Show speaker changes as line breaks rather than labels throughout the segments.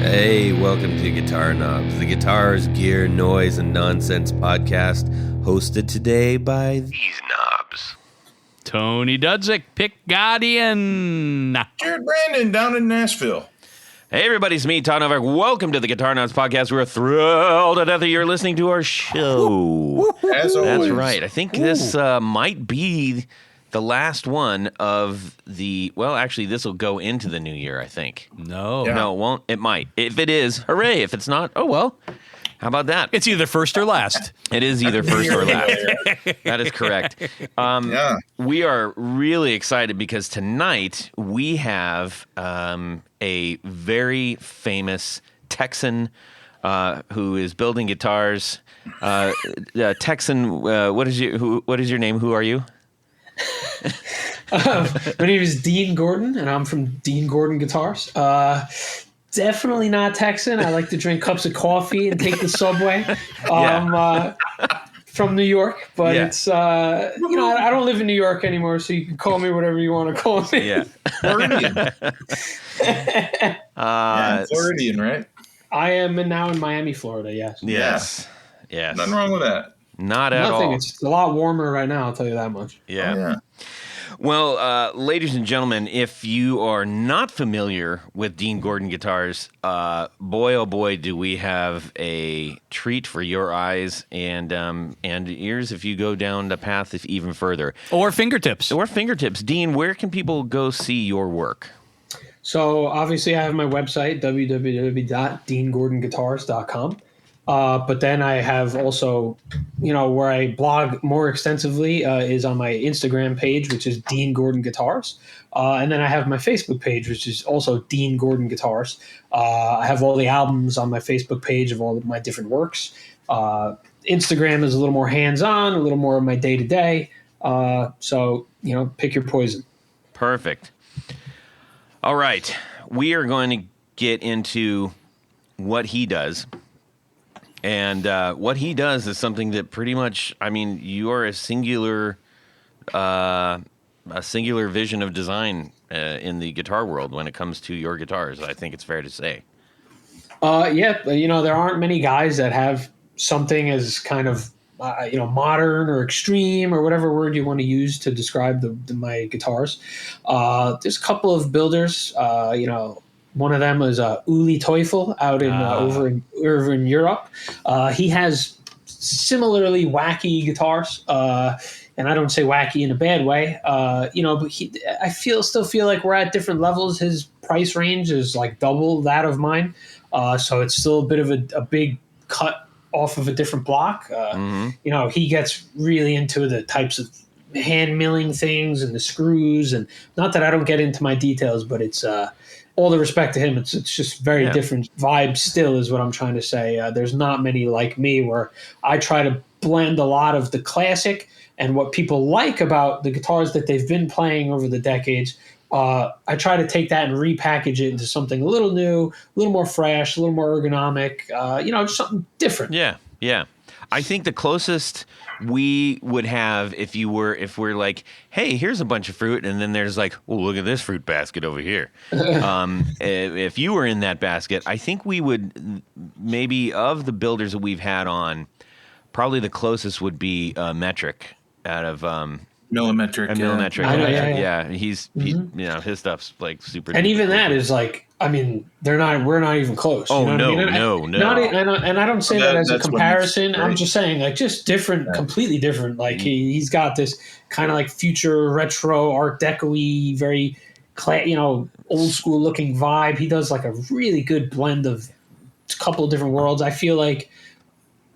Hey, welcome to Guitar Knobs, the guitars, gear, noise, and nonsense podcast, hosted today by these knobs.
Tony Dudzik, Pick Guardian.
Jared Brandon down in Nashville.
Hey, everybody, it's me, Todd Novak. Welcome to the Guitar Knobs podcast. We're thrilled to death that you're listening to our show.
As always.
That's right. I think this might be the last one of the, well, actually, this will go into the new year, I think.
No.
Yeah.
No, it won't. It might. If it is, hooray. If it's not, oh, well. How about that?
It's either first or last.
It is either first or last. That is correct. We are really excited because tonight we have a very famous Texan who is building guitars. Texan, what is your name? Who are you?
My name is Dean Gordon, and I'm from Dean Gordon Guitars. Definitely not Texan. I like to drink cups of coffee and take the subway. From New York, but it's I don't live in New York anymore, so you can call me whatever you want to call me.
Yeah.
Floridian. Floridian, right?
I am now in Miami, Florida. Yes.
Yes.
Nothing wrong with that.
Not at
Nothing.
all.
It's a lot warmer right now. I'll tell you that much.
Yeah.
Oh, yeah.
Well, ladies and gentlemen, if you are not familiar with Dean Gordon Guitars, boy, oh boy, do we have a treat for your eyes and ears if you go down the path even further.
Or fingertips.
Dean, where can people go see your work?
So obviously, I have my website www.deangordonguitars.com. But then I have also, where I blog more extensively is on my Instagram page, which is Dean Gordon Guitars. And then I have my Facebook page, which is also Dean Gordon Guitars. I have all the albums on my Facebook page of all of my different works. Instagram is a little more hands-on, a little more of my day-to-day. So, pick your poison.
Perfect. All right. We are going to get into what he does. And what he does is something that pretty much, you are a singular vision of design in the guitar world when it comes to your guitars. I think it's fair to say.
There aren't many guys that have something as kind of, modern or extreme or whatever word you want to use to describe my guitars. There's a couple of builders, one of them is Uli Teufel out in over in Europe. He has similarly wacky guitars, and I don't say wacky in a bad way. But I still feel like we're at different levels. His price range is like double that of mine, so it's still a bit of a big cut off of a different block. He gets really into the types of hand milling things and the screws, and not that I don't get into my details, but it's. All the respect to him, it's just very different vibe still is what I'm trying to say. There's not many like me where I try to blend a lot of the classic and what people like about the guitars that they've been playing over the decades. I try to take that and repackage it into something a little new, a little more fresh, a little more ergonomic, just something different.
Yeah. I think the closest we would have if we're like, hey, here's a bunch of fruit, and then there's like, oh, look at this fruit basket over here. If you were in that basket, I think we would maybe of the builders that we've had on, probably the closest would be Metric out of
Millimetric.
Yeah. He's his stuff's like super.
And even that is like. We're not even close.
Oh,
no. And I don't say that as a comparison. I'm just saying, like, just different, completely different. Like, he's got this kind of like future retro Art Deco-y, very, old school looking vibe. He does like a really good blend of a couple of different worlds. I feel like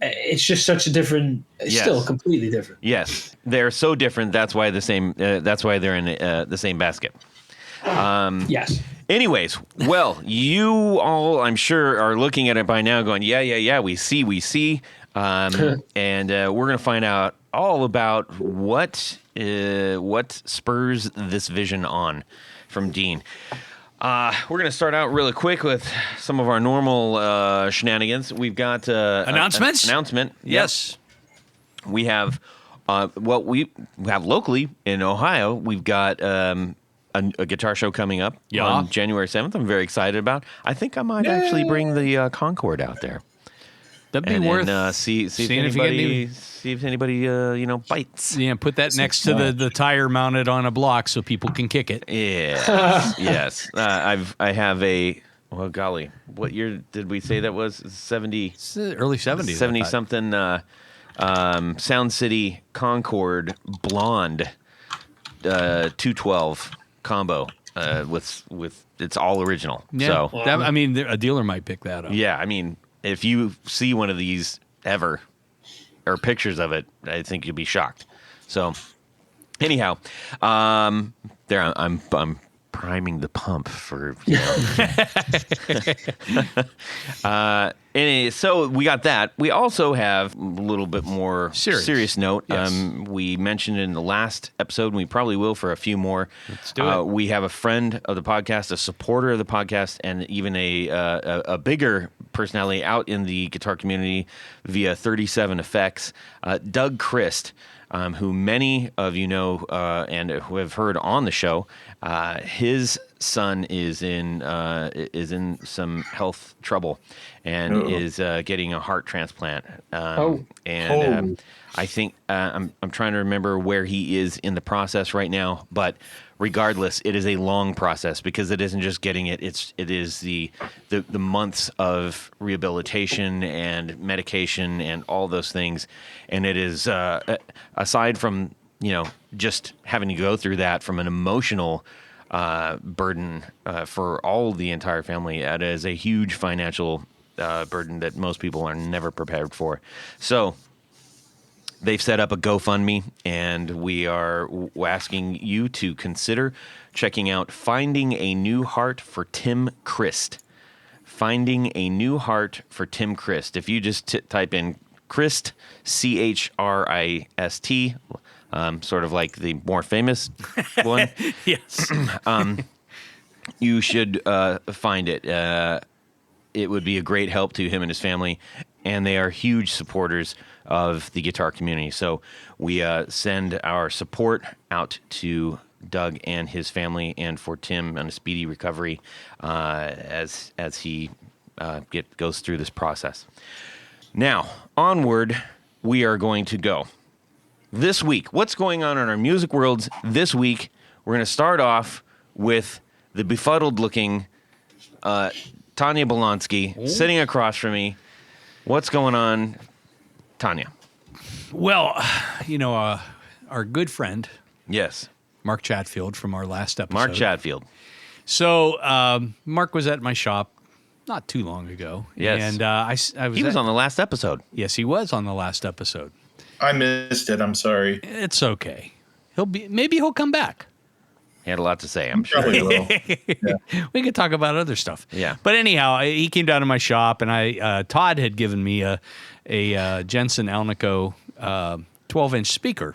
it's just such a different, still completely different.
Yes, they're so different. That's why That's why they're in the same basket.
Yes.
Anyways, well, you all, I'm sure, are looking at it by now going, yeah, we see. And we're going to find out all about what spurs this vision on from Dean. We're going to start out really quick with some of our normal shenanigans. We've got
announcements.
Announcement.
Yes.
Yep. We have we have locally in Ohio. We've got a guitar show coming up
Yeah.
on January 7th. I'm very excited about. I think I might actually bring the Concorde out there.
That'd be
And
worth
see if
seeing if you get
anybody bites.
Yeah, put that next to the tire mounted on a block so people can kick it.
Yeah. Yes. I have a, well, golly, what year did we say that was? 70
It's the early 70s.
70 something Sound City Concorde blonde 212 combo with it's all original.
Yeah.
So
That, I mean, a dealer might pick that up.
yeah, I mean, if you see one of these ever or pictures of it, I think you'll be shocked. So anyhow, there I'm priming the pump for. So we got that. We also have a little bit more serious note.
Yes.
We mentioned in the last episode, and we probably will for a few more.
Let's do it.
We have a friend of the podcast, a supporter of the podcast, and even a bigger personality out in the guitar community via 37 Effects, Doug Christ. Who many of you know and who have heard on the show. His son is in some health trouble and is getting a heart transplant. I think I'm trying to remember where he is in the process right now, but regardless, it is a long process because it isn't just getting it. It is the months of rehabilitation and medication and all those things. And it is aside from, just having to go through that from an emotional burden for all the entire family, it is a huge financial burden that most people are never prepared for. So they've set up a GoFundMe, and we are asking you to consider checking out Finding a New Heart for Tim Christ. Finding a New Heart for Tim Christ. If you just type in Christ, Chrisist, sort of like the more famous one,
Yes.
you should find it. It would be a great help to him and his family, and they are huge supporters of the guitar community. So we send our support out to Doug and his family, and for Tim on a speedy recovery as he goes through this process. Now, onward, we are going to go. This week, what's going on in our music worlds this week? We're going to start off with the befuddled-looking Tanya Bolonsky sitting across from me. What's going on, Tanya?
Well, our good friend,
Yes.
Mark Chatfield from our last episode.
Mark Chatfield.
So Mark was at my shop not too long ago.
Yes.
And I was
He was on the last episode.
Yes, he was on the last episode.
I missed it. I'm sorry.
It's okay. Maybe he'll come back.
He had a lot to say, I'm sure.
Probably will.
We could talk about other stuff.
Yeah.
But anyhow, he came down to my shop, and Todd had given me a Jensen Alnico 12-inch speaker,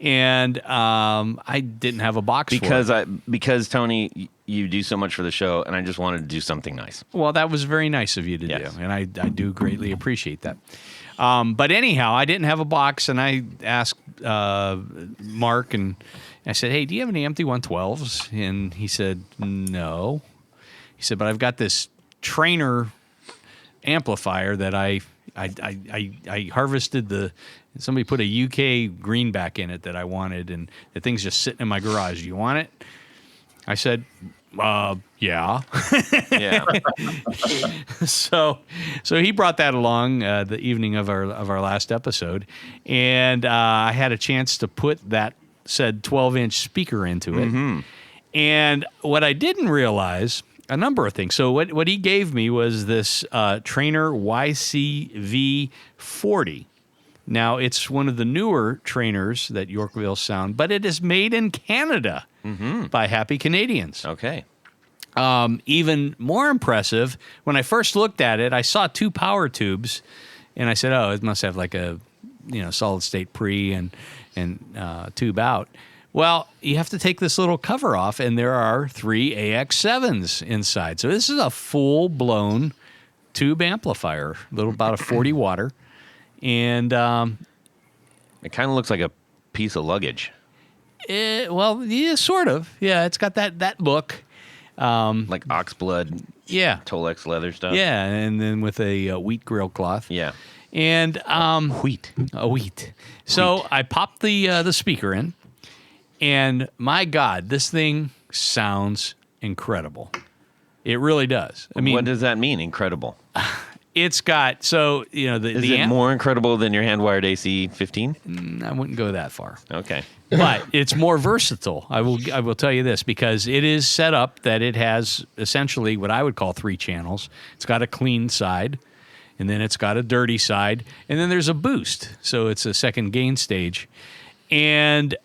and I didn't have a box for it.
Because Tony, you do so much for the show, and I just wanted to do something nice.
Well, that was very nice of you to
Yes.
do, and I do greatly appreciate that. But anyhow, I didn't have a box, and I asked Mark, and I said, "Hey, do you have any empty 112s?" And he said, "No." He said, "But I've got this Trainer amplifier that I harvested somebody put a UK greenback in it that I wanted, and the thing's just sitting in my garage. Do you want it?" I said, yeah.
Yeah.
So he brought that along the evening of our last episode, and I had a chance to put that said 12-inch speaker into it.
Mm-hmm.
And what I didn't realize, a number of things. So what he gave me was this Trainer YCV40. Now, it's one of the newer trainers that Yorkville Sound, but it is made in Canada by Happy Canadians.
Okay.
Even more impressive, when I first looked at it, I saw two power tubes, and I said, "Oh, it must have like a solid state pre and tube out." Well, you have to take this little cover off, and there are 3 AX7s inside. So this is a full-blown tube amplifier, about a 40 watter. And
It kind of looks like a piece of luggage.
Well, yeah, sort of. Yeah, it's got that look.
Like oxblood,
Yeah.
Tolex leather stuff.
Yeah, and then with a wheat grill cloth.
Yeah.
And
Wheat.
a wheat. So I popped the speaker in, and my God, this thing sounds incredible. It really does. I mean,
what does that mean? Incredible.
it's got the
Is
the
it
amp.
more incredible than your hand-wired AC 15?
I wouldn't go that far.
Okay.
But it's more versatile. I will tell you this, because it is set up that it has essentially what I would call 3 channels. It's got a clean side, and then it's got a dirty side, and then there's a boost. So it's a second gain stage. And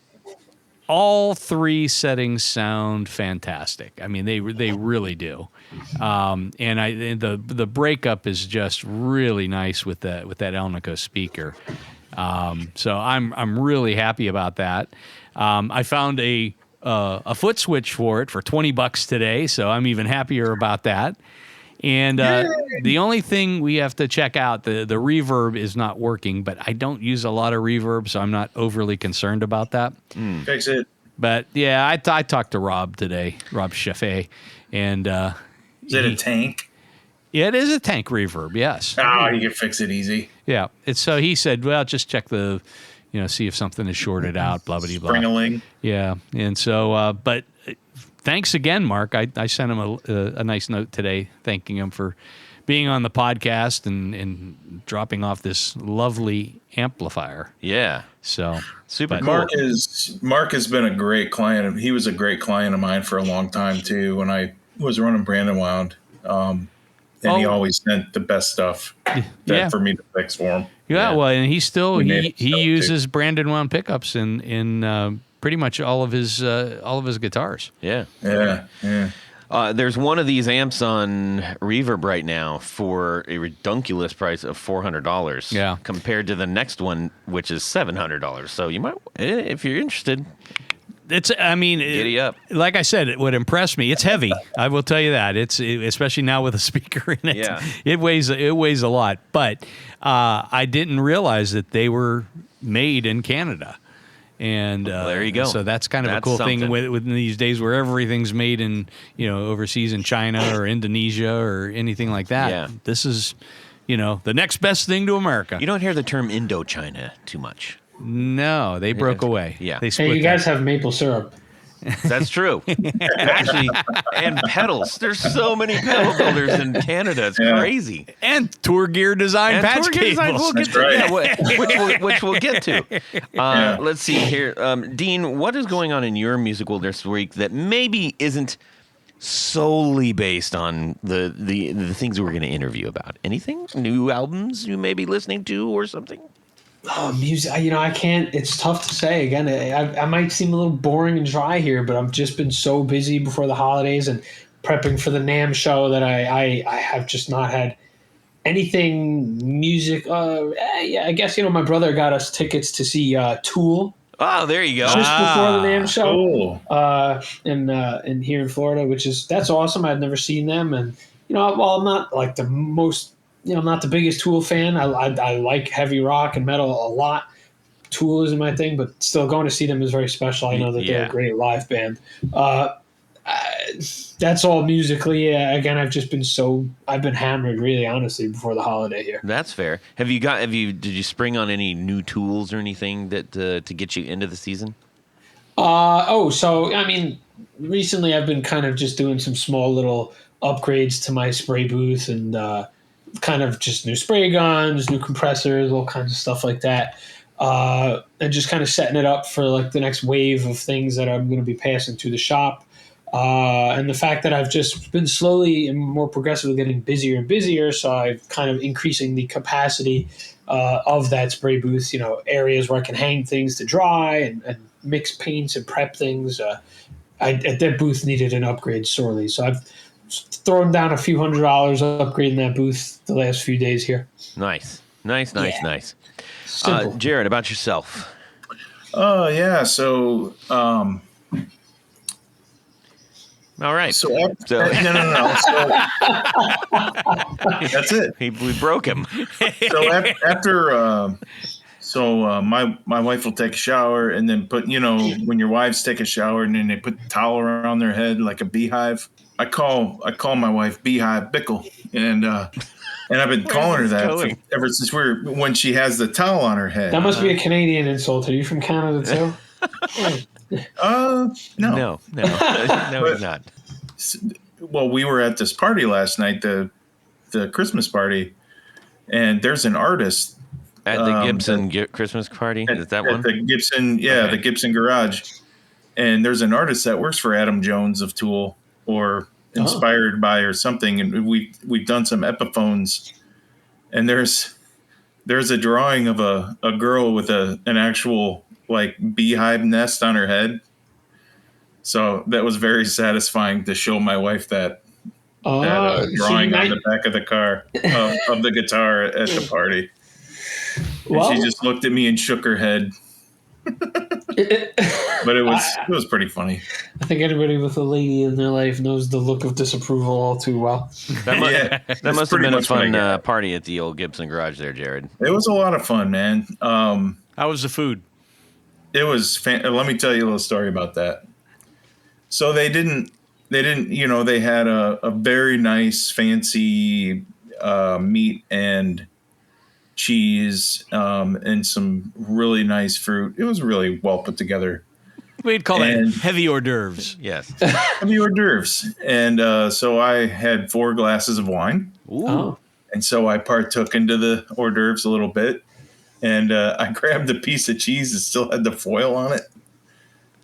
all 3 settings sound fantastic. I mean, they really do. And the breakup is just really nice with that Elnico speaker. So I'm really happy about that. I found a foot switch for it for $20 today, so I'm even happier about that. And the only thing we have to check out, the reverb is not working, but I don't use a lot of reverb, so I'm not overly concerned about that.
Fix it.
But yeah, I talked to Rob today, Rob Chaffee, and
Is it a tank?
yeah, it is a tank reverb, yes.
Oh, you can fix it easy.
Yeah. So he said, well, just check see if something is shorted out, blah, blah, blah.
Spring-a-ling.
Yeah. And so, but thanks again, Mark. I sent him a nice note today thanking him for being on the podcast and dropping off this lovely amplifier.
Yeah.
So
Super cool.
Mark has been a great client. He was a great client of mine for a long time too. When I was running Brandon Wound, and he always sent the best stuff for me to fix for him.
Yeah, well, and he still he
stuff,
uses Brandon Wound pickups in pretty much all of his guitars.
Yeah.
Yeah.
There's one of these amps on Reverb right now for a redunculous price of $400.
Yeah.
Compared to the next one, which is $700. So you might, if you're interested,
Giddy
up.
Like I said, it would impress me. It's heavy. I will tell you that. Especially now with a speaker in it.
Yeah.
It weighs a lot. But I didn't realize that they were made in Canada. And
there you go.
So that's kind of
That's
a cool thing
something.
with these days where everything's made in overseas in China or Indonesia or anything like that.
Yeah.
This is the next best thing to America.
You don't hear the term Indochina too much.
No, they broke away.
Yeah.
They split
Hey, you guys have maple syrup.
That's true. Actually, and pedals. There's so many pedal builders in Canada. It's crazy.
and tour gear design
And
patch
tour gear design,
cables.
we'll get
That's
to,
right.
yeah, which we'll get to. Let's see here. Dean, what is going on in your musical this week that maybe isn't solely based on the things we're going to interview about? Anything? New albums you may be listening to or something?
Oh, music. I can't. It's tough to say. Again, I might seem a little boring and dry here, but I've just been so busy before the holidays and prepping for the NAMM show that I have just not had anything music. Yeah, I guess my brother got us tickets to see Tool
Oh, there you go.
just before the NAMM show.
Cool.
In here in Florida, that's awesome. I've never seen them, and while I'm not like the most. I'm not the biggest Tool fan. I like heavy rock and metal a lot. Tool isn't my thing, but still going to see them is very special. I know that they're a great live band. That's all musically. Again, I've been hammered really honestly before the holiday here.
That's fair. Did you spring on any new tools or anything that to get you into the season?
Recently I've been kind of just doing some small little upgrades to my spray booth and kind of just new spray guns, new compressors, all kinds of stuff like that. And just kind of setting it up for like the next wave of things that I'm going to be passing to the shop. And the fact that I've just been slowly and more progressively getting busier and busier. So I'm kind of increasing the capacity of that spray booth, areas where I can hang things to dry and mix paints and prep things. That booth needed an upgrade sorely. So I've thrown down a few $100 upgrading that booth the last few days here.
Nice.
Simple.
Jared, about yourself.
Yeah. So,
All right.
no. So, that's it.
We broke him.
So So my wife will take a shower and then put, when your wives take a shower and then they put the towel around their head like a beehive. I call my wife Beehive Bickle, and I've been calling her that ever since when she has the towel on her head.
That must be a Canadian insult. Are you from Canada too?
No,
no, he's not.
Well, we were at this party last night, the Christmas party, and there's an artist
at the Gibson Christmas party. Is that one?
At the Gibson, the Gibson Garage, and there's an artist that works for Adam Jones of Tool, or inspired by or something, and we've done some Epiphones, and there's a drawing of a girl with an actual like beehive nest on her head. So that was very satisfying to show my wife that drawing on the back of the car of the guitar at the party. Well, and she just looked at me and shook her head. But it was pretty funny.
I think anybody with a lady in their life knows the look of disapproval all too well.
That must have been a fun party at the old Gibson Garage there, Jared.
It was a lot of fun, man.
How was the food?
It was let me tell you a little story about that. So they didn't, they had a very nice, fancy meat and cheese and some really nice fruit. It was really well put together.
We'd call it heavy hors d'oeuvres.
Yes.
Heavy hors d'oeuvres. And so I had 4 glasses of wine.
Ooh. Oh.
And so I partook into the hors d'oeuvres a little bit. And I grabbed a piece of cheese that still had the foil on it.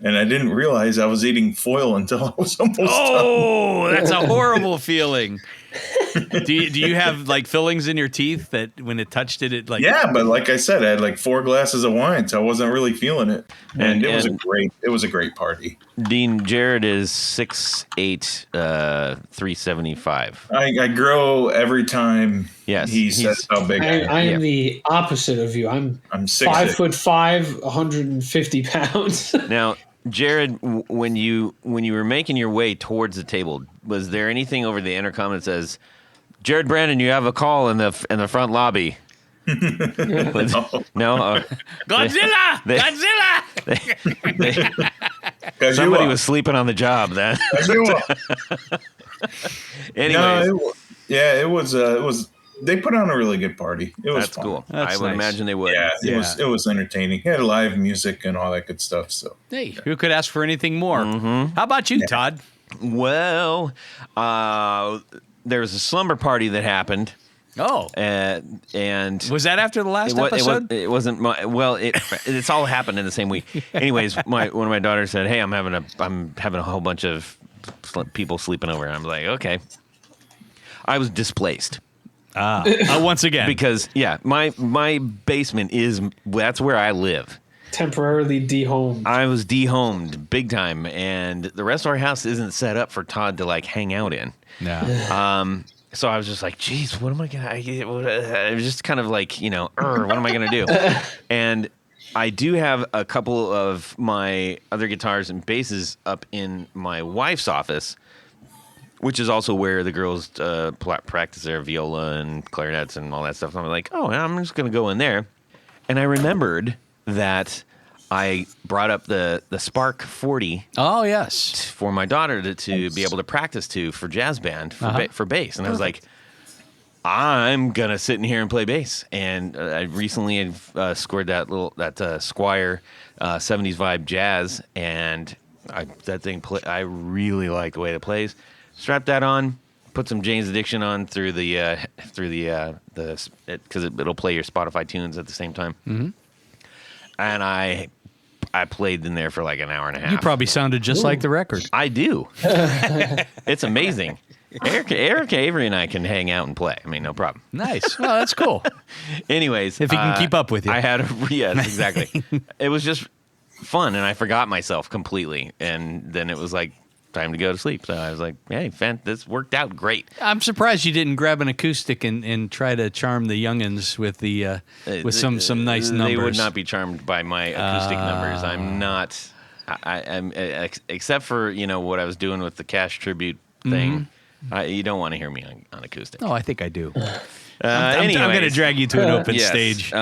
And I didn't realize I was eating foil until I was almost done.
Oh, that's a horrible feeling. Do you have like fillings in your teeth that when it touched it, it like?
Yeah, but like I said, I had like 4 glasses of wine, so I wasn't really feeling it. And it was a great party.
Dean, Jared is 6'8", 375.
I grow every time.
Yes,
he says how big I am.
I am the opposite of you. I'm 5'5", 150 pounds.
Now, Jared, when you were making your way towards the table, was there anything over the intercom that says, "Jared Brandon, you have a call in the front lobby"? No.
Godzilla!
Somebody was sleeping on the job then. Anyways,
it was. They put on a really good party. It was fun.
Cool. I would imagine they would.
Yeah, it was entertaining. It had live music and all that good stuff. So
hey, who could ask for anything more? Mm-hmm. How about you, Todd?
Well, there was a slumber party that happened.
Oh,
and
was that after the last episode?
It wasn't. It's all happened in the same week. Anyways, one of my daughters said, "Hey, I'm having a whole bunch of people sleeping over," and I'm like, "Okay." I was displaced.
Once again,
because my basement that's where I live.
Temporarily dehomed.
I was dehomed big time, and the rest of our house isn't set up for Todd to like hang out in.
No.
So I was just like, geez, what am I gonna? It was just kind of like, what am I gonna do? And I do have a couple of my other guitars and basses up in my wife's office, which is also where the girls practice their viola and clarinets and all that stuff. And I'm like, I'm just going to go in there. And I remembered that I brought up the Spark 40.
Oh, yes.
For my daughter to be able to practice for jazz band, for bass. And I was like, I'm going to sit in here and play bass. And I recently had scored that Squire 70s Vibe Jazz. And that thing, I really like the way it plays. Strap that on, put some Jane's Addiction on through the because it'll play your Spotify tunes at the same time.
Mm-hmm.
And I played in there for like an hour and a half.
You probably sounded just like the record.
I do. It's amazing. Eric Avery and I can hang out and play. I mean, no problem.
Nice. Well, that's cool.
Anyways,
if he can keep up with you,
yes, exactly. It was just fun, and I forgot myself completely, and then it was like time to go to sleep. So I was like, hey, this worked out great.
I'm surprised you didn't grab an acoustic and try to charm the youngins with the with some nice numbers.
They would not be charmed by my acoustic numbers. I'm not. I'm except for what I was doing with the Cash Tribute thing. Mm-hmm. You don't want to hear me on acoustic.
Oh, I think I do. I'm going to drag you to an open stage.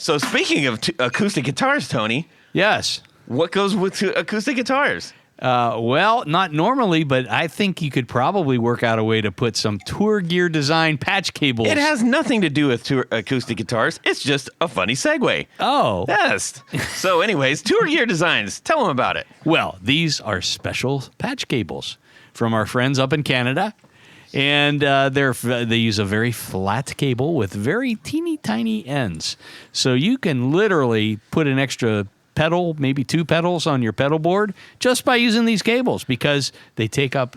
So speaking of acoustic guitars, Tony,
Yes.
what goes with acoustic guitars?
Well, not normally, but I think you could probably work out a way to put some Tour Gear Design patch cables.
It has nothing to do with acoustic guitars. It's just a funny segue.
Oh.
Yes. So anyways, Tour Gear Designs. Tell them about it.
Well, these are special patch cables from our friends up in Canada. And they use a very flat cable with very teeny tiny ends. So you can literally put an extra pedal, maybe 2 pedals on your pedal board just by using these cables, because they take up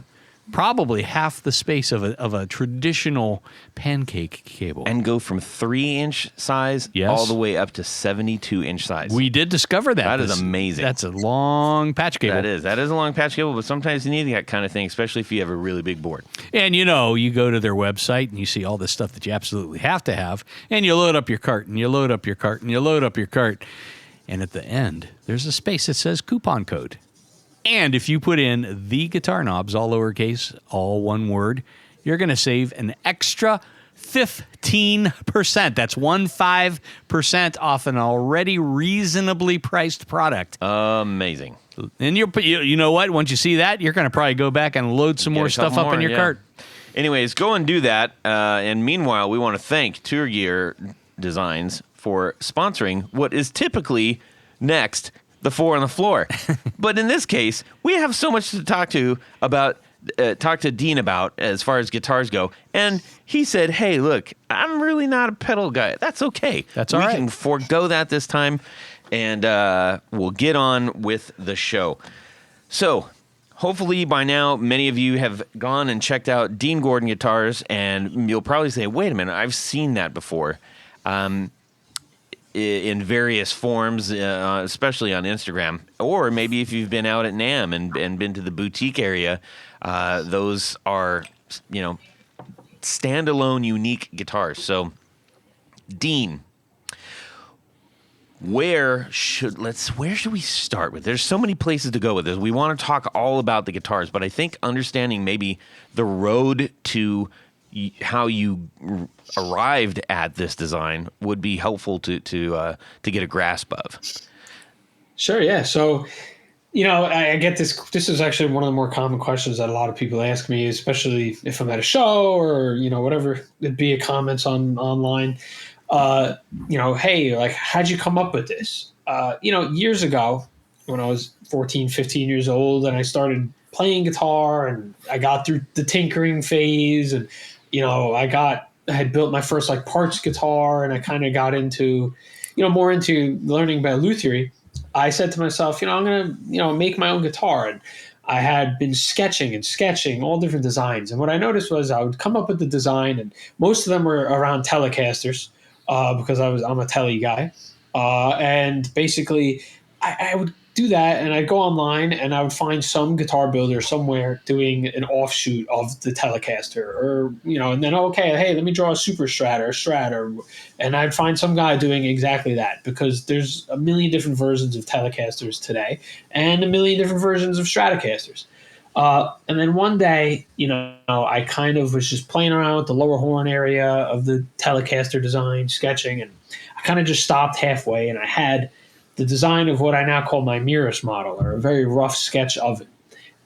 probably half the space of a traditional pancake cable.
And go from 3-inch size all the way up to 72-inch size.
We did discover that.
That is amazing.
That's a long patch cable.
That is a long patch cable, but sometimes you need that kind of thing, especially if you have a really big board.
And you go to their website and you see all this stuff that you absolutely have to have, and you load up your cart, and you load up your cart, and you load up your cart. And at the end, there's a space that says coupon code. And if you put in the guitar knobs, all lowercase, all one word, you're going to save an extra 15%. That's 15% off an already reasonably priced product.
Amazing.
And you know what? Once you see that, you're going to probably go back and load some more stuff up in your cart.
Anyways, go and do that. And meanwhile, we want to thank Tour Gear Designs for sponsoring what is typically next, the 4 on the floor. But in this case, we have so much to talk to Dean about as far as guitars go. And he said, hey, look, I'm really not a pedal guy. That's okay.
That's all right.
We can forego that this time, and we'll get on with the show. So hopefully by now, many of you have gone and checked out Dean Gordon Guitars, and you'll probably say, wait a minute, I've seen that before. In various forms, especially on Instagram, or maybe if you've been out at NAMM and been to the boutique area, those are, standalone, unique guitars. So, Dean, where should we start with? There's so many places to go with this. We want to talk all about the guitars, but I think understanding maybe the road to how you arrived at this design would be helpful to get a grasp of.
Sure, yeah. So, I get this. This is actually one of the more common questions that a lot of people ask me, especially if I'm at a show or whatever it'd be, a comments online. Hey, like, how'd you come up with this? Years ago, when I was 14, 15 years old, and I started playing guitar, and I got through the tinkering phase, and I had built my first parts guitar, and I kind of got into, more into learning about luthiery. I said to myself, I'm going to, make my own guitar. And I had been sketching all different designs. And what I noticed was I would come up with the design, and most of them were around Telecasters, because I'm a Tele guy. And basically I would do that, and I'd go online and I would find some guitar builder somewhere doing an offshoot of the Telecaster, or and then hey, let me draw a Super Strat or a Strat, and I'd find some guy doing exactly that, because there's a million different versions of Telecasters today and a million different versions of Stratocasters. And then one day, I kind of was just playing around with the lower horn area of the Telecaster design, sketching, and I kind of just stopped halfway, and I had the design of what I now call my Mirrors model, or a very rough sketch of it.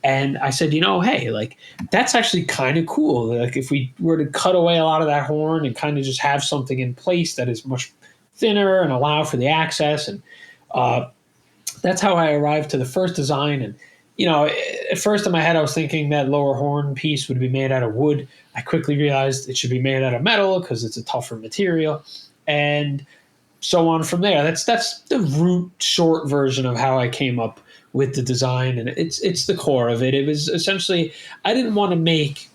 And I said, hey, that's actually kind of cool. Like, if we were to cut away a lot of that horn and kind of just have something in place that is much thinner and allow for the access. And that's how I arrived to the first design. And, at first in my head, I was thinking that lower horn piece would be made out of wood. I quickly realized it should be made out of metal because it's a tougher material. And so on from there. That's the root short version of how I came up with the design, and it's the core of it. It was essentially, I didn't want to make,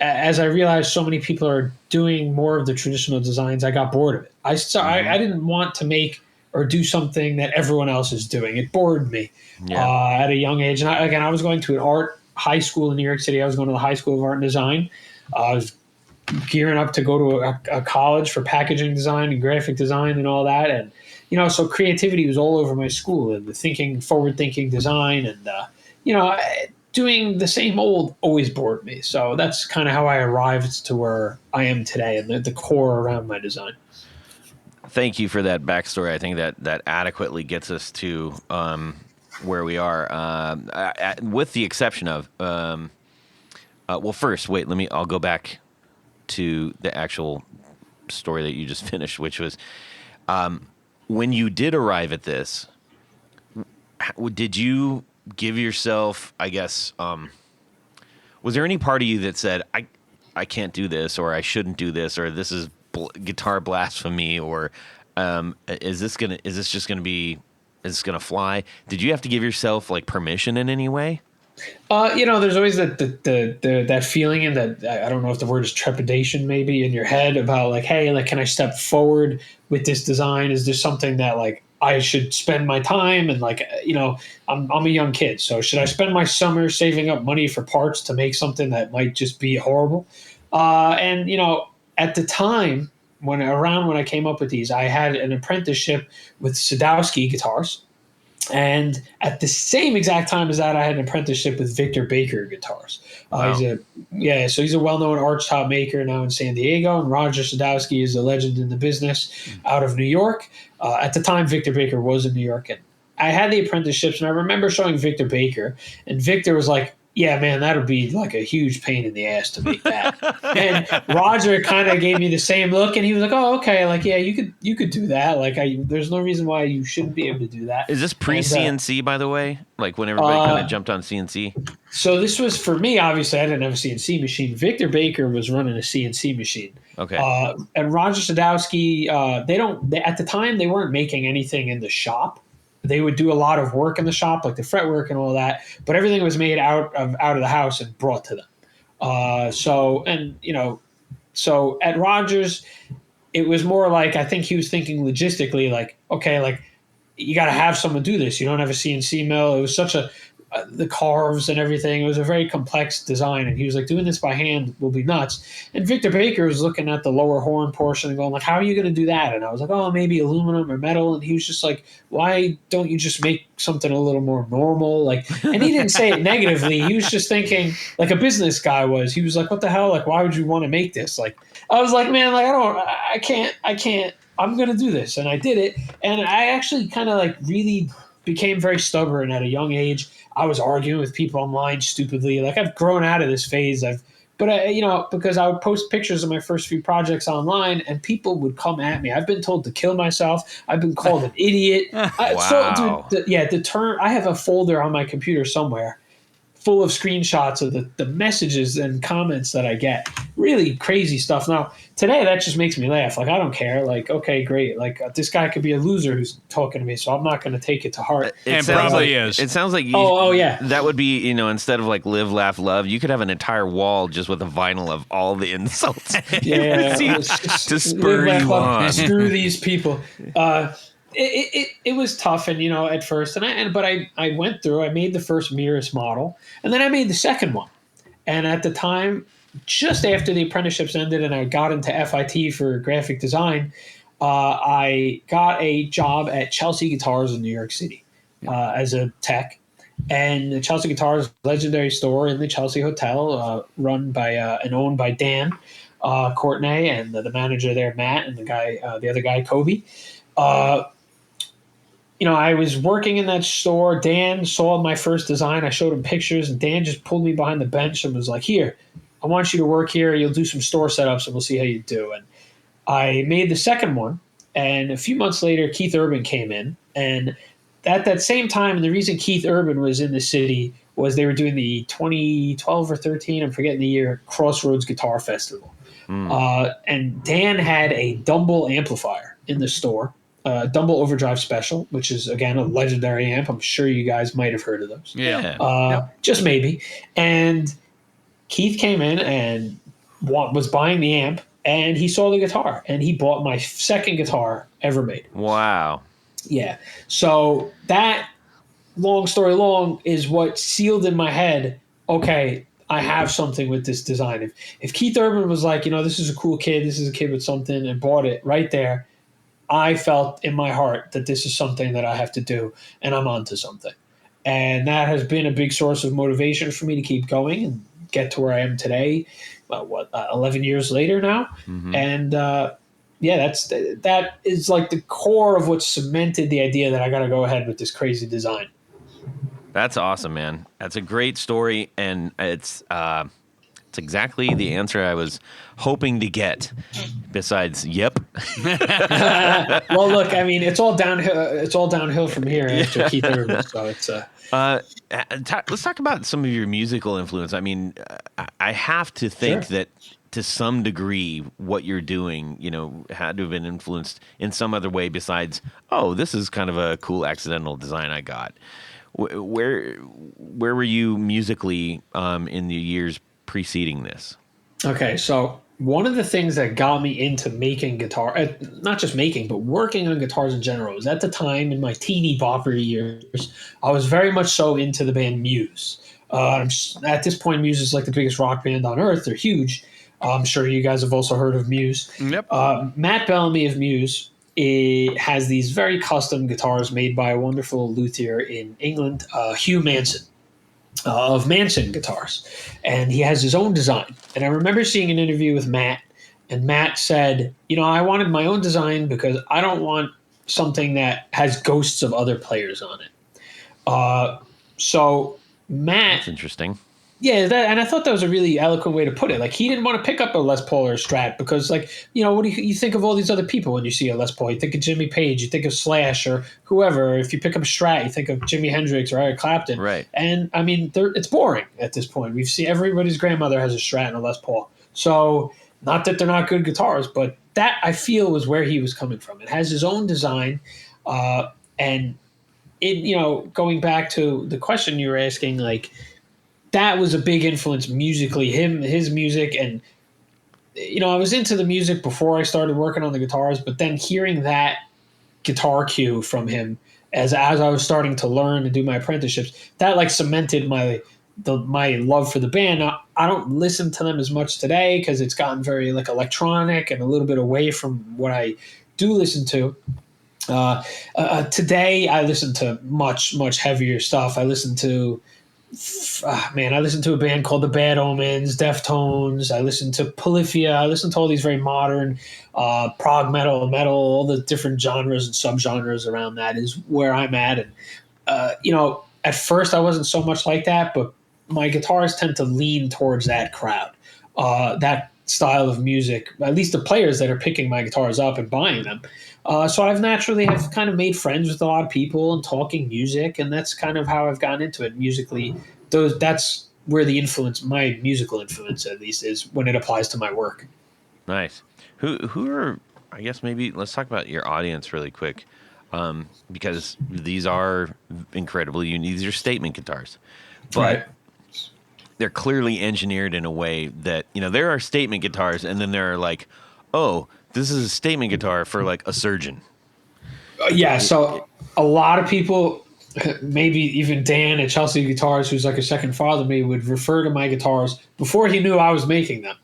as I realized so many people are doing more of the traditional designs, I got bored of it. I didn't want to make or do something that everyone else is doing. It bored me at a young age. And I was going to an art high school in New York City. I was going to the High School of Art and Design. I was gearing up to go to a college for packaging design and graphic design and all that. And, so creativity was all over my school, and the forward-thinking design, and, doing the same old always bored me. So that's kind of how I arrived to where I am today, and the core around my design.
Thank you for that backstory. I think that adequately gets us to where we are, with the exception of. Well, first, wait. I'll go back to the actual story that you just finished, which was when you did arrive at this. Did you give yourself, I guess, was there any part of you that said, I can't do this, or I shouldn't do this, or this is guitar blasphemy, or is this just gonna fly? Did you have to give yourself like permission in any way?
There's always that feeling, and that I don't know if the word is trepidation, maybe in your head about like, hey, like, can I step forward with this design? Is there something that like I should spend my time and like, I'm a young kid, so should I spend my summer saving up money for parts to make something that might just be horrible? And at the time when I came up with these, I had an apprenticeship with Sadowski guitars. And at the same exact time as that, I had an apprenticeship with Victor Baker guitars.
Wow.
So he's a well-known archtop maker now in San Diego, and Roger Sadowski is a legend in the business out of New York. At the time, Victor Baker was in New York, and I had the apprenticeships, and I remember showing Victor Baker, and Victor was like, yeah, man, that would be like a huge pain in the ass to make that. And Roger kind of gave me the same look, and he was like, "Oh, okay, like yeah, you could do that. Like, there's no reason why you shouldn't be able to do that."
Is this pre-CNC, by the way? Like when everybody kind of jumped on CNC?
So this was for me. Obviously, I didn't have a CNC machine. Victor Baker was running a CNC machine.
Okay.
And Roger Sadowski, at the time they weren't making anything in the shop. They would do a lot of work in the shop, like the fretwork and all that, but everything was made out of the house and brought to them. So at Rogers, it was more like, I think he was thinking logistically, like, okay, like you got to have someone do this. You don't have a CNC mill. It was such the carves and everything. It was a very complex design. And he was like, doing this by hand will be nuts. And Victor Baker was looking at the lower horn portion and going like, how are you going to do that? And I was like, oh, maybe aluminum or metal. And he was just like, why don't you just make something a little more normal? Like, and he didn't say it negatively. He was just thinking like a business guy was. He was like, what the hell? Like, why would you want to make this? Like, I was like, man, like, I can't, I'm going to do this. And I did it. And I actually kind of like really became very stubborn at a young age. I was arguing with people online stupidly. Like, I've grown out of this phase. Because I would post pictures of my first few projects online, and people would come at me. I've been told to kill myself. I've been called an idiot.
Wow.
The term. I have a folder on my computer somewhere full of screenshots of the messages and comments that I get. Really crazy stuff. Now, today that just makes me laugh. Like, I don't care. Like, okay, great. Like, this guy could be a loser who's talking to me, so I'm not going to take it to heart.
And probably is.
It sounds like
yeah.
That would be, instead of like live, laugh, love, you could have an entire wall just with a vinyl of all the insults.
Yeah.
to spur you on.
Screw these people. It was tough, and at first, but I went through. I made the first Mirrors model, and then I made the second one. And at the time, just after the apprenticeships ended, and I got into FIT for graphic design, I got a job at Chelsea Guitars in New York City as a tech. And the Chelsea Guitars, legendary store in the Chelsea Hotel, run by and owned by Dan Courtenay, and the manager there, Matt, and the other guy, Kobe. I was working in that store. Dan saw my first design. I showed him pictures, and Dan just pulled me behind the bench and was like, here, I want you to work here. You'll do some store setups, and we'll see how you do. And I made the second one, and a few months later, Keith Urban came in. And at that same time, and the reason Keith Urban was in the city was they were doing the 2012 or 13, I'm forgetting the year, Crossroads Guitar Festival. And Dan had a Dumble amplifier in the store. Dumble Overdrive Special, which is, again, a legendary amp. I'm sure you guys might have heard of those.
Yeah.
Just maybe. And Keith came in and was buying the amp, and he saw the guitar, and he bought my second guitar ever made.
Wow.
Yeah. So that, long story long, is what sealed in my head, okay, I have something with this design. If Keith Urban was like, this is a cool kid, this is a kid with something, and bought it right there, I felt in my heart that this is something that I have to do, and I'm onto something. And that has been a big source of motivation for me to keep going and get to where I am today, 11 years later now. Mm-hmm. And yeah, that is like the core of what cemented the idea that I got to go ahead with this crazy design.
That's awesome, man. That's a great story, and it's exactly the answer I was hoping to get. Besides, yep.
Well, look, I mean, it's all downhill. It's all downhill from here after Keith Urban. So it's
let's talk about some of your musical influence. I mean, I have to think
Sure.
that to some degree, what you're doing, had to have been influenced in some other way besides, oh, this is kind of a cool accidental design I got. Where were you musically in the years preceding this?
Okay, so one of the things that got me into making guitar, not just making, but working on guitars in general, was at the time in my teeny bopper years, I was very much so into the band Muse. At this point, Muse is like the biggest rock band on earth. They're huge. I'm sure you guys have also heard of Muse.
Yep.
Matt Bellamy of Muse has these very custom guitars made by a wonderful luthier in England, Hugh Manson. Of Manson guitars, and he has his own design. And I remember seeing an interview with Matt, and Matt said, I wanted my own design because I don't want something that has ghosts of other players on it. So Matt,
That's interesting.
yeah, and I thought that was a really eloquent way to put it. Like, he didn't want to pick up a Les Paul or a Strat because, like, what do you think of all these other people when you see a Les Paul? You think of Jimmy Page, you think of Slash or whoever. If you pick up a Strat, you think of Jimi Hendrix or Eric Clapton.
Right.
And, I mean, it's boring at this point. We've seen everybody's grandmother has a Strat and a Les Paul. So, not that they're not good guitars, but that, I feel, was where he was coming from. It has his own design, and it, going back to the question you were asking, like, that was a big influence musically, his music. And, I was into the music before I started working on the guitars, but then hearing that guitar cue from him as I was starting to learn and do my apprenticeships, that like cemented my love for the band. Now, I don't listen to them as much today because it's gotten very like electronic and a little bit away from what I do listen to. Today I listen to much, much heavier stuff. I listen to a band called the Bad Omens, Deftones. I listen to Polyphia. I listen to all these very modern prog metal, all the different genres and subgenres around that is where I'm at. And, at first I wasn't so much like that, but my guitars tend to lean towards that crowd, that style of music, at least the players that are picking my guitars up and buying them. So I've naturally have kind of made friends with a lot of people and talking music, and that's kind of how I've gotten into it musically. That's where my musical influence at least is when it applies to my work.
Nice. Who are, I guess maybe let's talk about your audience really quick, because these are incredibly unique. These are statement guitars, but
Right.
they're clearly engineered in a way that, there are statement guitars, and then there are like, oh, this is a statement guitar for like a surgeon.
Yeah, so a lot of people, maybe even Dan at Chelsea Guitars, who's like a second father to me, would refer to my guitars before he knew I was making them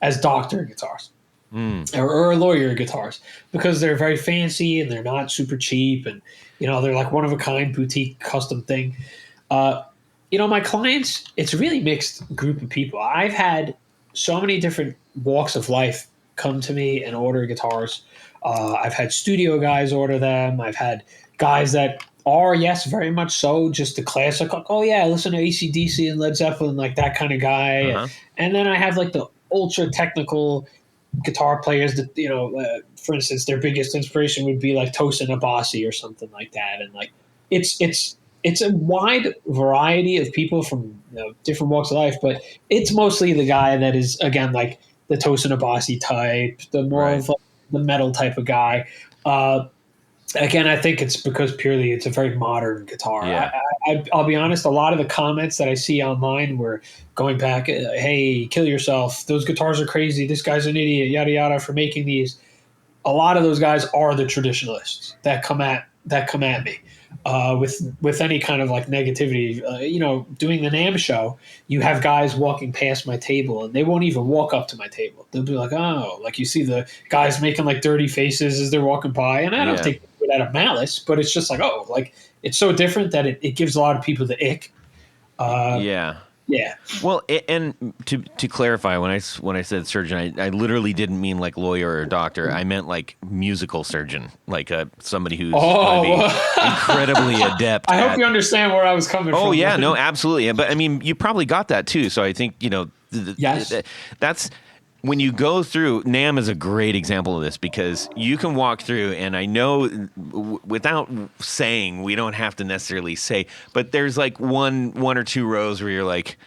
as doctor guitars or lawyer guitars, because they're very fancy and they're not super cheap, and they're like one of a kind boutique custom thing. My clients, it's a really mixed group of people. I've had so many different walks of life come to me and order guitars. I've had studio guys order them. I've had guys that are, yes, very much so, just the classic, like, oh yeah, I listen to AC/DC and Led Zeppelin, like that kind of guy.
Uh-huh.
And then I have like the ultra technical guitar players that, for instance, their biggest inspiration would be like Tosin Abasi or something like that. And like, it's a wide variety of people from different walks of life, but it's mostly the guy that is, again, like the Tosin Abasi type, the more
Right.
of like, the metal type of guy. Again, I think it's because purely it's a very modern guitar.
Yeah.
I'll be honest, a lot of the comments that I see online were going back, hey, kill yourself. Those guitars are crazy. This guy's an idiot, yada, yada, for making these. A lot of those guys are the traditionalists that come at me with any kind of like negativity. Doing the NAMM show, you have guys walking past my table and they won't even walk up to my table. They'll be like, oh, like you see the guys making like dirty faces as they're walking by, and I don't think it out of malice, but it's just like, oh, like it's so different that it gives a lot of people the ick. Yeah.
Well, and to clarify, when I said surgeon, I literally didn't mean like lawyer or doctor. I meant like musical surgeon, like somebody who's going to be incredibly adept.
I hope you understand where I was coming from.
Oh yeah, no, absolutely. But I mean, you probably got that too. So I think
Yes.
that's when you go through. NAMM is a great example of this because you can walk through, and I know without saying, we don't have to necessarily say, but there's like one or two rows where you're like,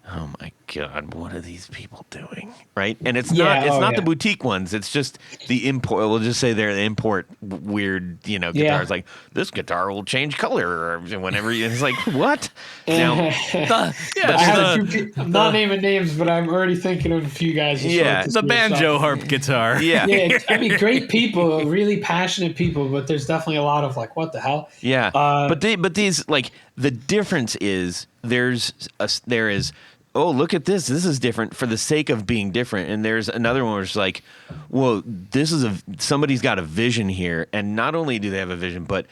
oh my God, what are these people doing? Right? And it's not the boutique ones. It's just the import. We'll just say they're the import weird, guitars.
Yeah.
Like, this guitar will change color whenever it's like, what? Now,
I'm not naming names, but I'm already thinking of a few guys.
The banjo harp guitar.
Yeah.
Yeah, I mean, great people, really passionate people, but there's definitely a lot of like, what the hell?
Yeah. But these, like, the difference is there is, oh, look at this. This is different for the sake of being different. And there's another one where it's like, well, somebody's got a vision here. And not only do they have a vision, but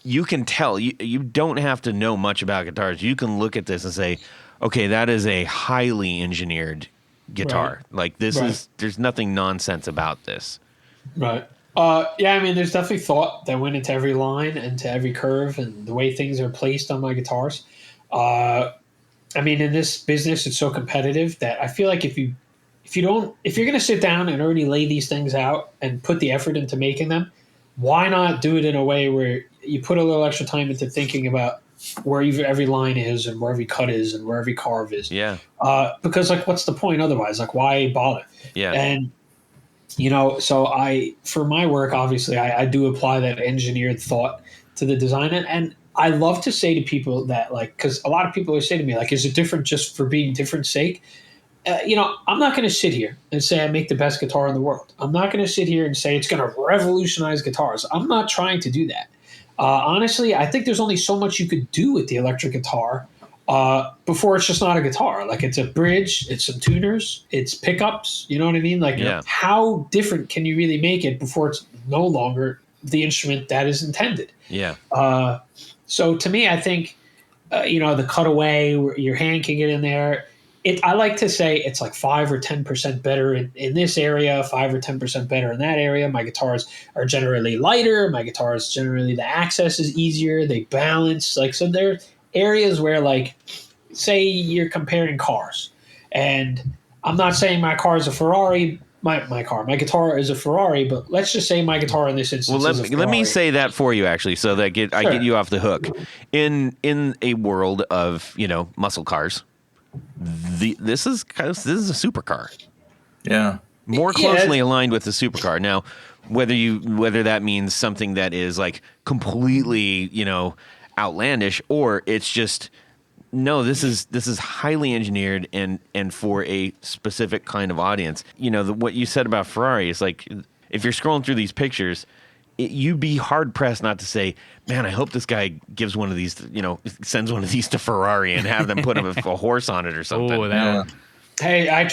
you can tell. You don't have to know much about guitars. You can look at this and say, okay, that is a highly engineered guitar.
Right.
Like, there's nothing nonsense about this.
Right. Yeah, I mean, there's definitely thought that went into every line and to every curve and the way things are placed on my guitars. I mean, in this business, it's so competitive that I feel like if you're going to sit down and already lay these things out and put the effort into making them, why not do it in a way where you put a little extra time into thinking about where every line is and where every cut is and where every carve is?
Yeah.
Because like, what's the point otherwise? Like, why bother?
Yeah.
And so for my work, obviously, I do apply that engineered thought to the design, and I love to say to people that, like, because a lot of people always say to me, like, is it different just for being different sake? I'm not going to sit here and say I make the best guitar in the world. I'm not going to sit here and say it's going to revolutionize guitars. I'm not trying to do that. Honestly, I think there's only so much you could do with the electric guitar before it's just not a guitar. Like, it's a bridge, it's some tuners, it's pickups. You know what I mean? Like, how different can you really make it before it's no longer the instrument that is intended?
Yeah.
So to me, I think, the cutaway, where your hand can get in there. I like to say it's like 5 or 10% better in this area, 5 or 10% better in that area. My guitars are generally lighter. My guitars generally, the access is easier. They balance. Like, so there are areas where, like, say you're comparing cars, and I'm not saying my car is a Ferrari. My guitar is a Ferrari, but let's just say my guitar in this instance is a Ferrari.
Let me say that for you, actually, so that I get you off the hook. In a world of muscle cars, this is a supercar.
Yeah,
more closely aligned with the supercar. Now, whether that means something that is like completely outlandish, or it's just. No, this is highly engineered and for a specific kind of audience. What you said about Ferrari is like, if you're scrolling through these pictures, you'd be hard pressed not to say, man, I hope this guy gives one of these, sends one of these to Ferrari and have them put a horse on it or something.
Oh, that one.
Hey, I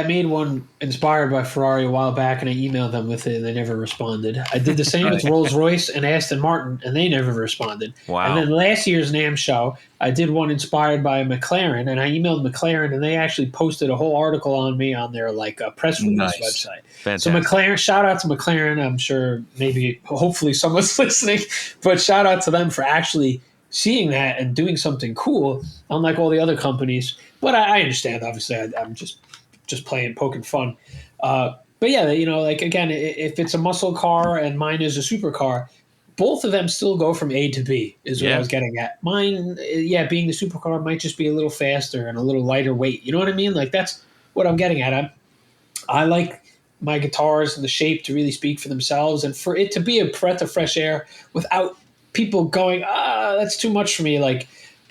made one inspired by Ferrari a while back, and I emailed them with it, and they never responded. I did the same with Rolls-Royce and Aston Martin, and they never responded.
Wow.
And then last year's NAMM show, I did one inspired by McLaren, and I emailed McLaren, and they actually posted a whole article on me on their press release website.
Fantastic.
So McLaren, shout out to McLaren. I'm sure hopefully someone's listening, but shout out to them for actually seeing that and doing something cool, unlike all the other companies. But I understand, obviously, I'm just poking fun. But yeah, again, if it's a muscle car and mine is a supercar, both of them still go from A to B, is what I was getting at. Mine, being the supercar might just be a little faster and a little lighter weight. You know what I mean? Like, that's what I'm getting at. I like my guitars and the shape to really speak for themselves, and for it to be a breath of fresh air without people going, that's too much for me. Like,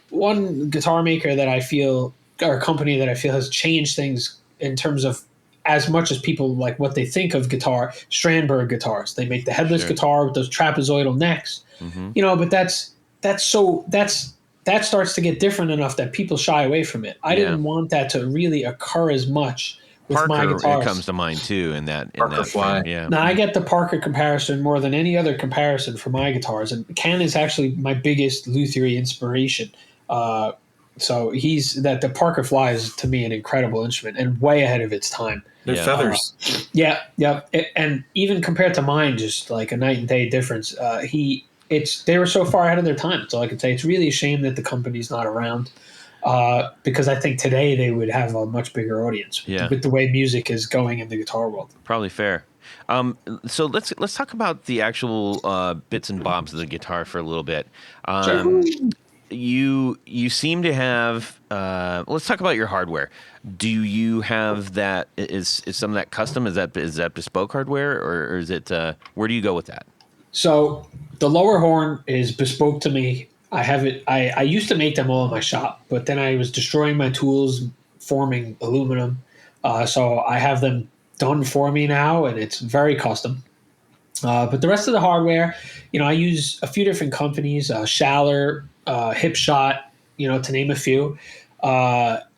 one guitar maker that I feel, or a company that I feel has changed things in terms of as much as people like what they think of guitar, Strandberg guitars. They make the headless guitar with those trapezoidal necks, but that starts to get different enough that people shy away from it. I didn't want that to really occur as much with my guitars.
It comes to mind too in that
Fly.
Yeah.
Now, I get the Parker comparison more than any other comparison for my guitars, and Ken is actually my biggest luthier inspiration. So the Parker Fly is to me an incredible instrument and way ahead of its time.
They're feathers.
Yeah. And even compared to mine, just like a night and day difference. They were so far ahead of their time. That's all I can say. It's really a shame that the company's not around, because I think today they would have a much bigger audience with the way music is going in the guitar world.
Probably fair. So let's talk about the actual bits and bobs of the guitar for a little bit.
Sure.
You seem to have. Let's talk about your hardware. Do you have that? Is some of that custom? Is that bespoke hardware, or is it? Where do you go with that?
So the lower horn is bespoke to me. I have it. I used to make them all in my shop, but then I was destroying my tools, forming aluminum. So I have them done for me now, and it's very custom. But the rest of the hardware, I use a few different companies, Schaller, Hipshot, to name a few.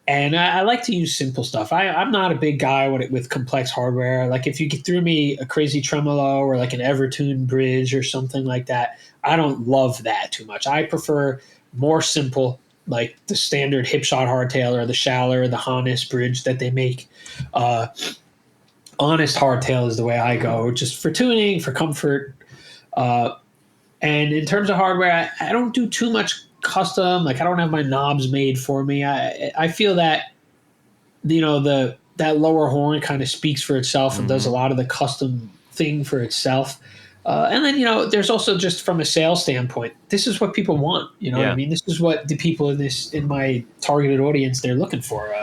And I like to use simple stuff. I'm not a big guy with complex hardware. Like if you threw me a crazy tremolo or like an Evertune bridge or something like that, I don't love that too much. I prefer more simple, like the standard Hipshot hardtail or the Schaller, the Honest bridge that they make. Honest hardtail is the way I go, just for tuning, for comfort. And in terms of hardware, I don't do too much custom. Like I don't have my knobs made for me. I feel that that lower horn kind of speaks for itself and does a lot of the custom thing for itself. And then there's also just from a sales standpoint, this is what people want. You know what I mean? This is what the people in my targeted audience they're looking for.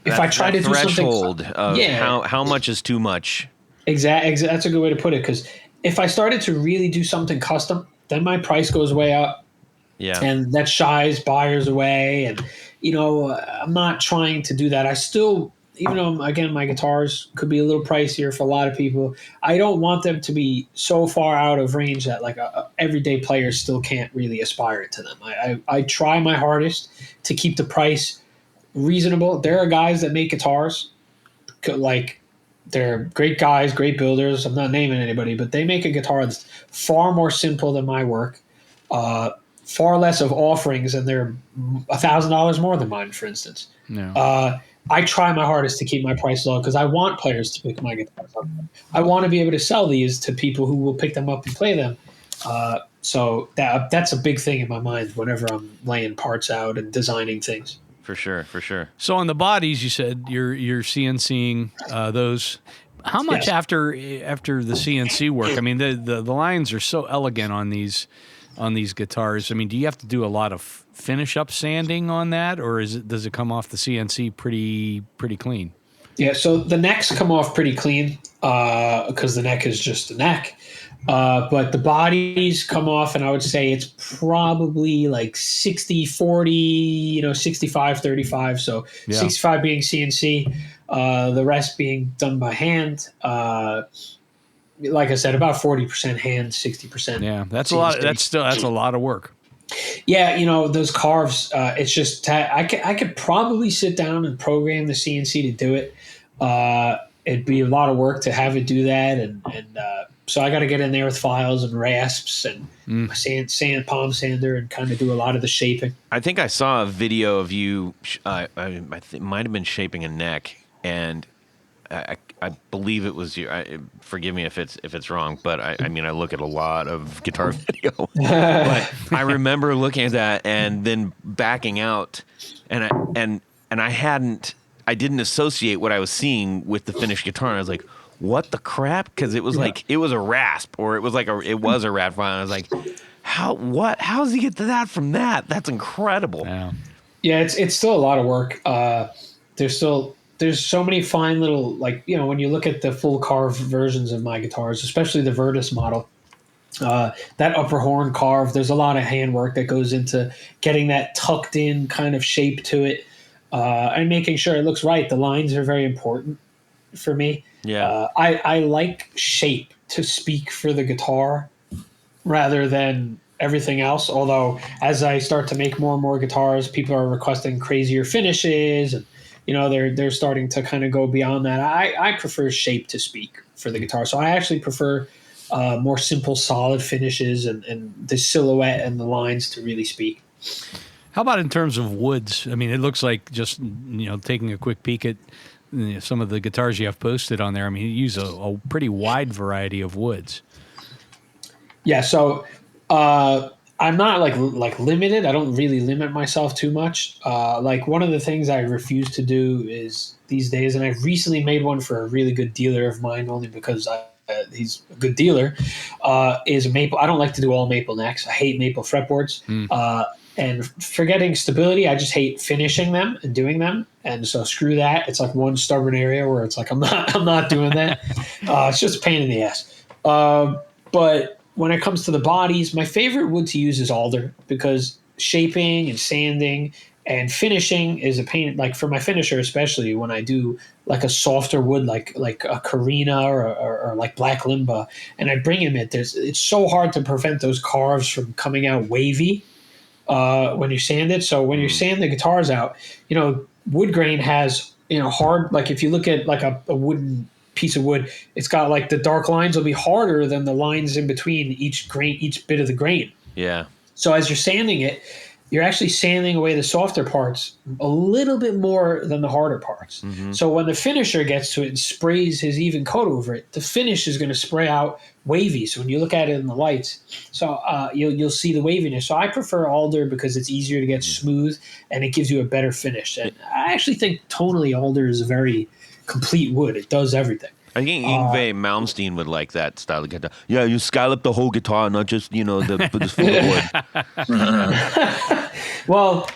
If I try to do something,
threshold of how much is too much.
Exactly. That's a good way to put it. Because if I started to really do something custom, then my price goes way up.
Yeah.
And that shies buyers away. And, I'm not trying to do that. I still, even though, again, my guitars could be a little pricier for a lot of people, I don't want them to be so far out of range that like a everyday player still can't really aspire to them. I try my hardest to keep the price reasonable. There are guys that make guitars, like they're great guys, great builders. I'm not naming anybody, but they make a guitar that's far more simple than my work. Far less of offerings, and they're $1,000 more than mine, for instance.
No.
I try my hardest to keep my price low because I want players to pick my guitars up. I want to be able to sell these to people who will pick them up and play them. So that's a big thing in my mind whenever I'm laying parts out and designing things.
For sure.
So on the bodies, you said you're CNCing those. How much after the CNC work? I mean, the lines are so elegant on these guitars. I mean, do you have to do a lot of finish up sanding on that, or does it come off the CNC pretty clean?
Yeah, so the necks come off pretty clean because the neck is just a neck. But the bodies come off, and I would say it's probably like 60-40, 65-35. So 65 being CNC, the rest being done by hand. Like I said, about 40% hand, 60%.
Yeah, that's CNC. A lot. That's a lot of work.
Yeah, those carves. It's just I could probably sit down and program the CNC to do it. It'd be a lot of work to have it do that, and so I got to get in there with files and rasps and sand palm sander and kind of do a lot of the shaping.
I think I saw a video of you. It might have been shaping a neck, and I believe it was you. Forgive me if it's wrong, but I mean I look at a lot of guitar video. But I remember looking at that and then backing out, and I didn't associate what I was seeing with the finished guitar. And I was like, what the crap? Because it was like it was a rasp, or it was a rat file. And I was like, how does he get to that from that? That's incredible.
Yeah, it's still a lot of work. There's so many fine little, like, when you look at the full carved versions of my guitars, especially the Virtus model, that upper horn carve, there's a lot of handwork that goes into getting that tucked in kind of shape to it, and making sure it looks right. The lines are very important for me.
Yeah.
I like shape to speak for the guitar rather than everything else. Although as I start to make more and more guitars, people are requesting crazier finishes, and they're starting to kind of go beyond that. I prefer shape to speak for the guitar. So I actually prefer more simple, solid finishes and the silhouette and the lines to really speak.
How about in terms of woods? I mean, it looks like just taking a quick peek at some of the guitars you have posted on there. I mean, you use a pretty wide variety of woods.
Yeah, so I'm not like limited. I don't really limit myself too much. Like one of the things I refuse to do is these days, and I've recently made one for a really good dealer of mine, only because he's a good dealer. Is a maple. I don't like to do all maple necks. I hate maple fretboards. And forgetting stability, I just hate finishing them and doing them. And so screw that. It's like one stubborn area where it's like I'm not doing that. It's just a pain in the ass. But when it comes to the bodies, my favorite wood to use is alder, because shaping and sanding and finishing is a pain. Like for my finisher, especially when I do like a softer wood, like a Carina or like black limba, and I bring him it. It's so hard to prevent those carves from coming out wavy when you sand it. So when you sand the guitars out, wood grain has hard. Like if you look at like a wooden piece of wood, it's got like the dark lines will be harder than the lines in between each bit of the grain.
Yeah.
So as you're sanding it, you're actually sanding away the softer parts a little bit more than the harder parts. So when the finisher gets to it and sprays his even coat over it, the finish is going to spray out wavy. So when you look at it in the lights, so you'll see the waviness. So I prefer alder because it's easier to get smooth and it gives you a better finish. And I actually think tonally alder is a very complete wood. It does everything.
I think Yngwie Malmsteen would like that style of guitar. Yeah, you scallop the whole guitar, not just, the full wood.
Well,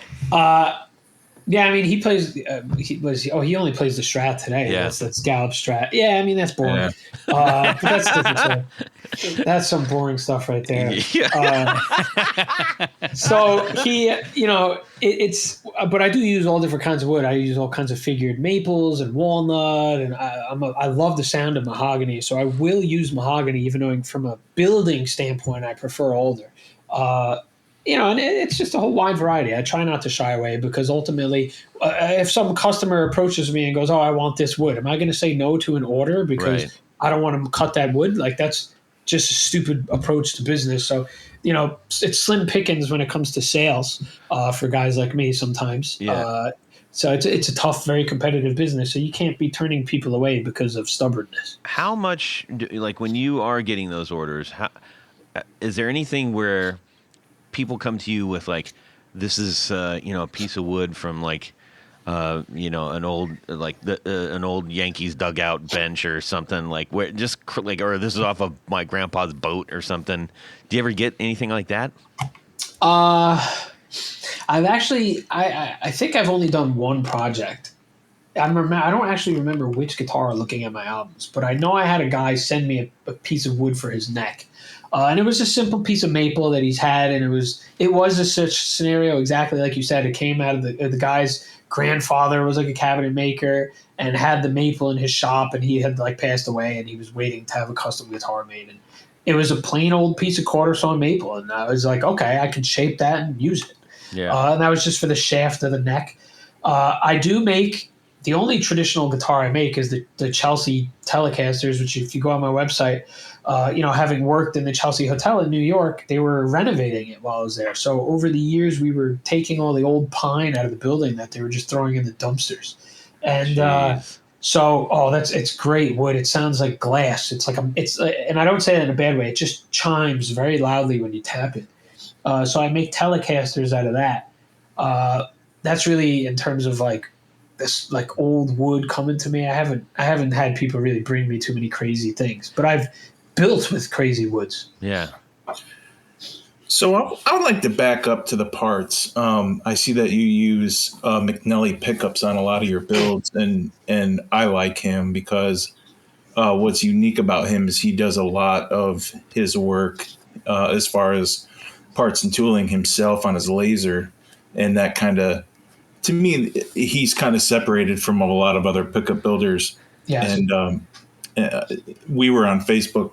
yeah, I mean, he plays. He only plays the Strat today.
Yeah.
That's Scallop Strat. Yeah, I mean that's boring.
Yeah.
But that's different. So that's some boring stuff right there. So he, it's. But I do use all different kinds of wood. I use all kinds of figured maples and walnut, and I love the sound of mahogany. So I will use mahogany, even though from a building standpoint, I prefer alder. And it's just a whole wide variety. I try not to shy away because ultimately, if some customer approaches me and goes, "Oh, I want this wood," am I going to say no to an order because I don't want to cut that wood? Like that's just a stupid approach to business. So, it's slim pickings when it comes to sales for guys like me sometimes.
Yeah.
So it's a tough, very competitive business. So you can't be turning people away because of stubbornness.
How much, when you are getting those orders, is there anything where people come to you with like, this is a piece of wood from like an old an old Yankees dugout bench or something, like where just like, or this is off of my grandpa's boat or something? Do you ever get anything like that?
I've actually I think I've only done one project. I don't actually remember which guitar looking at my albums, but I know I had a guy send me a piece of wood for his neck. And it was a simple piece of maple that he's had, and it was a such scenario exactly like you said. It came out of the guy's grandfather was like a cabinet maker and had the maple in his shop, and he had like passed away, and he was waiting to have a custom guitar made. And it was a plain old piece of quarter sawn maple, and I was like, okay, I can shape that and use it.
Yeah.
And that was just for the shaft of the neck. I do make. The only traditional guitar I make is the Chelsea Telecasters, which if you go on my website, having worked in the Chelsea Hotel in New York, they were renovating it while I was there. So over the years, we were taking all the old pine out of the building that they were just throwing in the dumpsters. And it's great wood. It sounds like glass. It's like and I don't say that in a bad way. It just chimes very loudly when you tap it. So I make Telecasters out of that. That's really in terms of like this like old wood coming to me. I haven't had people really bring me too many crazy things, but I've built with crazy woods.
Yeah.
So I would like to back up to the parts. I see that you use McNelly pickups on a lot of your builds, and I like him because what's unique about him is he does a lot of his work as far as parts and tooling himself on his laser, and that kind of, to me, he's kind of separated from a lot of other pickup builders.
Yes.
And we were on Facebook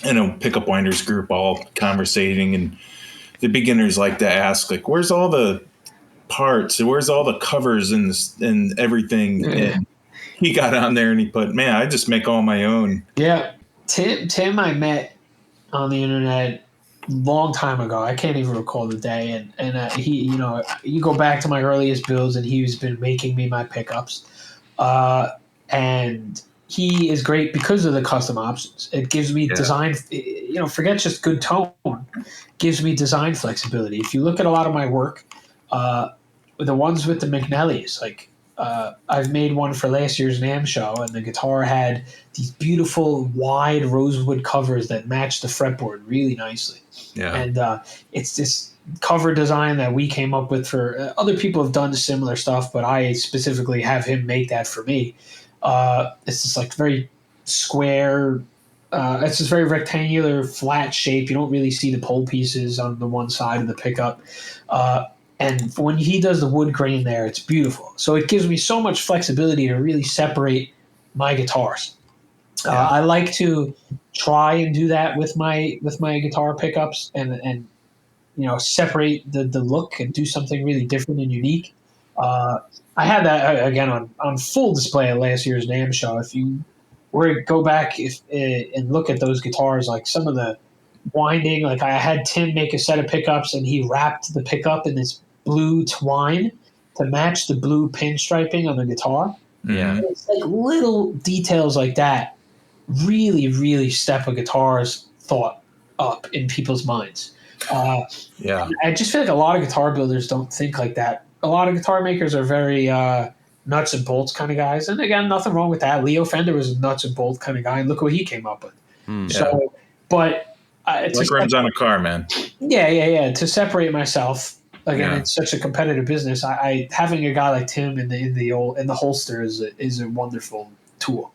in a pickup winders group all conversating, and the beginners like to ask, like, where's all the parts? Where's all the covers and everything? Yeah. And he got on there and he put, man, I just make all my own.
Yeah. Tim I met on the internet long time ago. I can't even recall the day. And he, you go back to my earliest builds, and he's been making me my pickups. And he is great because of the custom options. It gives me design. Forget just good tone. Gives me design flexibility. If you look at a lot of my work, the ones with the McNellys, like I've made one for last year's NAMM show, and the guitar had these beautiful wide rosewood covers that matched the fretboard really nicely.
Yeah.
And it's this cover design that we came up with for other people have done similar stuff, but I specifically have him make that for me. It's just like very square. It's this very rectangular, flat shape. You don't really see the pole pieces on the one side of the pickup. And when he does the wood grain there, it's beautiful. So it gives me so much flexibility to really separate my guitars. I like to try and do that with my guitar pickups and separate the look and do something really different and unique. I had that again on full display at last year's NAMM show. If you were to go back and look at those guitars, like some of the winding, like I had Tim make a set of pickups, and he wrapped the pickup in this blue twine to match the blue pinstriping on the guitar.
Yeah.
It's like little details like that really, really step a guitar's thought up in people's minds. I just feel like a lot of guitar builders don't think like that. A lot of guitar makers are very nuts and bolts kind of guys. And again, nothing wrong with that. Leo Fender was a nuts and bolt kind of guy, and look what he came up with. So, but
like rims on a car, man.
Yeah. To separate myself, again, it's such a competitive business. I having a guy like Tim in the holster is a wonderful tool.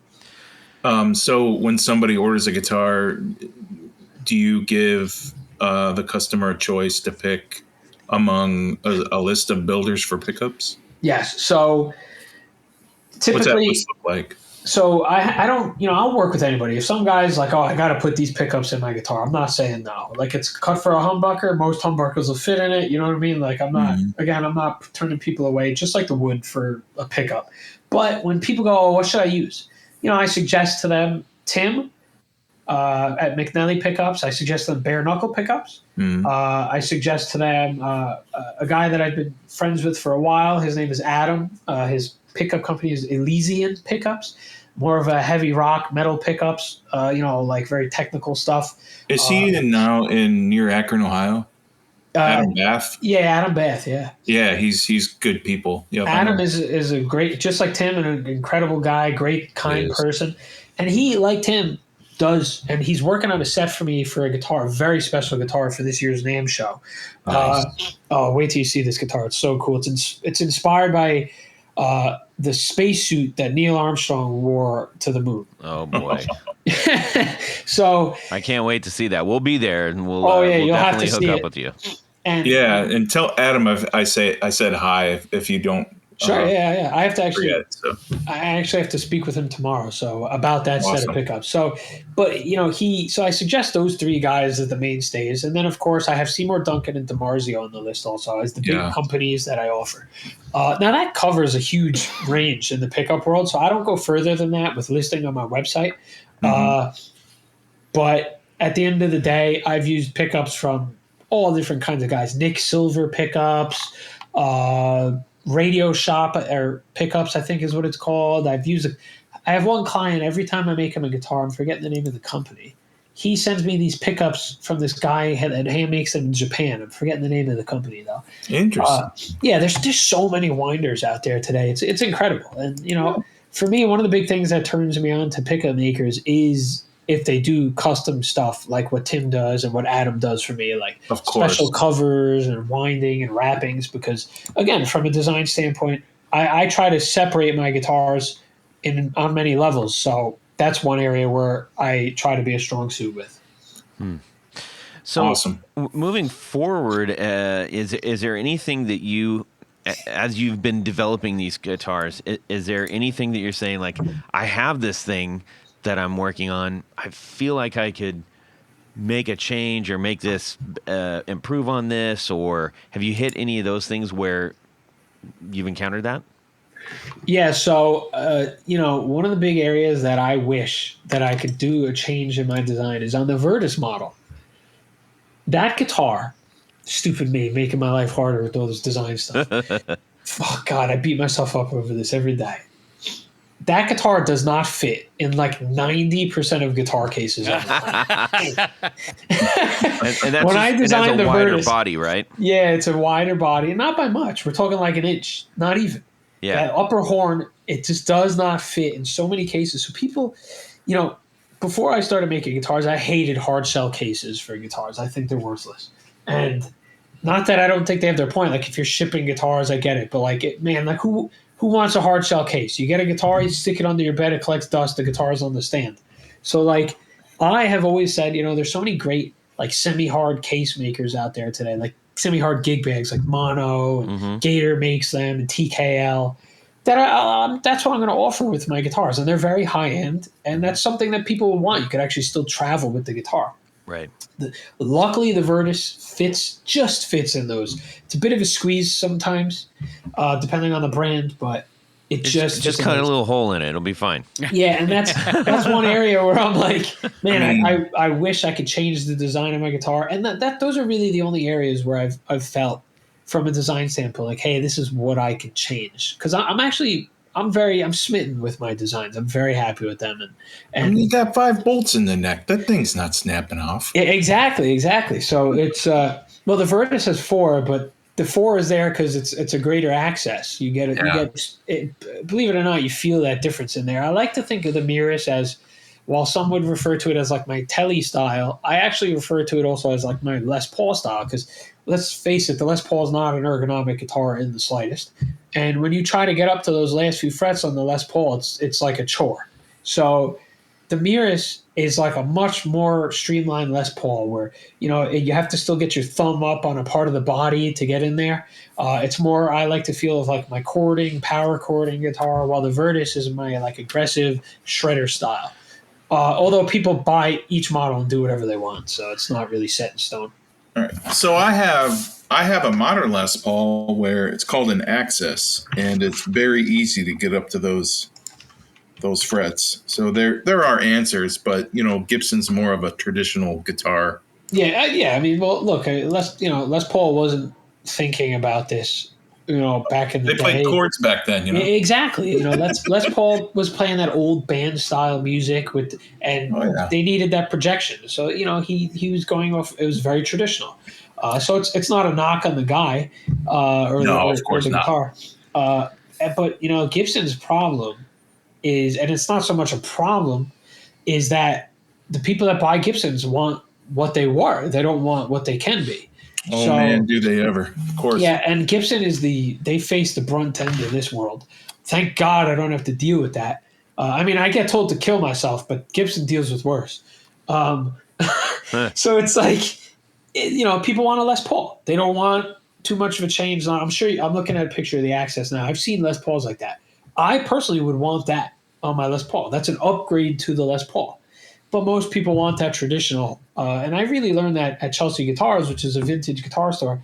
So when somebody orders a guitar, do you give the customer a choice to pick among a list of builders for pickups?
Yes. So typically,
what's that list look like?
So I don't, I'll work with anybody. If some guy's like, oh, I got to put these pickups in my guitar, I'm not saying no. Like it's cut for a humbucker. Most humbuckers will fit in it. You know what I mean? Like I'm not turning people away, just like the wood for a pickup. But when people go, oh, what should I use? I suggest to them Tim at McNelly Pickups. I suggest them bare knuckle pickups. I suggest to them a guy that I've been friends with for a while. His name is Adam. His pickup company is Elysian Pickups, more of a heavy rock metal pickups, like very technical stuff.
Is he now in near Akron, Ohio? Adam Bath?
Yeah, Adam Bath, yeah.
Yeah, he's good people. Yep,
Adam is a great, just like Tim, an incredible guy, great, kind person. And he, like Tim, does, and he's working on a set for me for a guitar, a very special guitar for this year's NAMM show. Nice. Wait till you see this guitar. It's so cool. It's inspired by the spacesuit that Neil Armstrong wore to the moon.
Oh boy!
So
I can't wait to see that. We'll be there, and we'll
you'll
definitely
have to
hook up with you.
And tell Adam I said hi if you don't.
Sure. Yeah. I have to actually.
Forget, so.
I actually have to speak with him tomorrow. So about that set of pickups. So, but So I suggest those three guys as the mainstays, and then of course I have Seymour Duncan and DiMarzio on the list also as the big companies that I offer. Now that covers a huge range in the pickup world, so I don't go further than that with listing on my website. But at the end of the day, I've used pickups from all different kinds of guys. Nick Silver pickups. Radio Shop or Pickups, I think is what it's called. I have one client, every time I make him a guitar, I'm forgetting the name of the company. He sends me these pickups from this guy that hand makes them in Japan. I'm forgetting the name of the company though.
Interesting.
There's so many winders out there today. It's incredible. And for me, one of the big things that turns me on to pickup makers is if they do custom stuff like what Tim does and what Adam does for me, like special covers and winding and wrappings, because again, from a design standpoint, I try to separate my guitars on many levels. So that's one area where I try to be a strong suit with.
So
awesome.
Moving forward, is there anything that you, as you've been developing these guitars, is there anything that you're saying like, I have this thing that I'm working on, I feel like I could make a change or make this improve on this, or have you hit any of those things where you've encountered that?
Yeah, so one of the big areas that I wish that I could do a change in my design is on the Virtus model. That guitar, stupid me, making my life harder with all this design stuff. Oh God, I beat myself up over this every day. That guitar does not fit in like 90% of guitar cases ever.
And that's
When
just,
I
it has
designed
a
the
wider
Virtus,
body, right?
yeah, it's a wider body, and not by much. We're talking like an inch, not even.
Yeah.
That upper horn, it just does not fit in so many cases. So people, before I started making guitars, I hated hard shell cases for guitars. I think they're worthless. And not that I don't think they have their point. Like if you're shipping guitars, I get it. But like who wants a hard shell case? You get a guitar, you stick it under your bed, it collects dust, the guitar's on the stand. So like I have always said, there's so many great like semi-hard case makers out there today, like semi-hard gig bags like Mono and Gator makes them and TKL. That's what I'm going to offer with my guitars, and they're very high end, and that's something that people will want. You could actually still travel with the guitar.
Right.
Luckily, the Virtus fits in those. It's a bit of a squeeze sometimes, depending on the brand, but it
just cut a little hole in it. It'll be fine.
Yeah, and that's one area where I'm like, man, I wish I could change the design of my guitar, and those are really the only areas where I've felt from a design standpoint, like, hey, this is what I can change, because I'm smitten with my designs. I'm very happy with them, and
you got 5 bolts in the neck. That thing's not snapping off.
Exactly. So it's the Virtus has 4, but the 4 is there because it's a greater access. You get it. Yeah. You get it. Believe it or not, you feel that difference in there. I like to think of the Mirus as, while some would refer to it as like my Telly style, I actually refer to it also as like my Les Paul style, because let's face it, the Les Paul is not an ergonomic guitar in the slightest. And when you try to get up to those last few frets on the Les Paul, it's like a chore. So the Mirus is like a much more streamlined Les Paul, where you have to still get your thumb up on a part of the body to get in there. It's more, I like to feel of like my power chording guitar, while the Virtus is my like aggressive shredder style. Although people buy each model and do whatever they want, so it's not really set in stone.
All right. So I have a modern Les Paul where it's called an Access, and it's very easy to get up to those frets. So there are answers, but Gibson's more of a traditional guitar.
Yeah. I mean, well, look, Les Paul wasn't thinking about this, back in the day.
They played chords back then,
Exactly. Les Paul was playing that old band style music they needed that projection. So he was going off. It was very traditional. So it's not a knock on the guy or the guitar. But Gibson's problem is, and it's not so much a problem, is that the people that buy Gibsons want what they were. They don't want what they can be.
Oh, man, do they ever. Of course.
Yeah, and Gibson they face the brunt end of this world. Thank God I don't have to deal with that. I get told to kill myself, but Gibson deals with worse. So it's like, people want a Les Paul. They don't want too much of a change. I'm looking at a picture of the Access now. I've seen Les Pauls like that. I personally would want that on my Les Paul. That's an upgrade to the Les Paul. But most people want that traditional. And I really learned that at Chelsea Guitars, which is a vintage guitar store.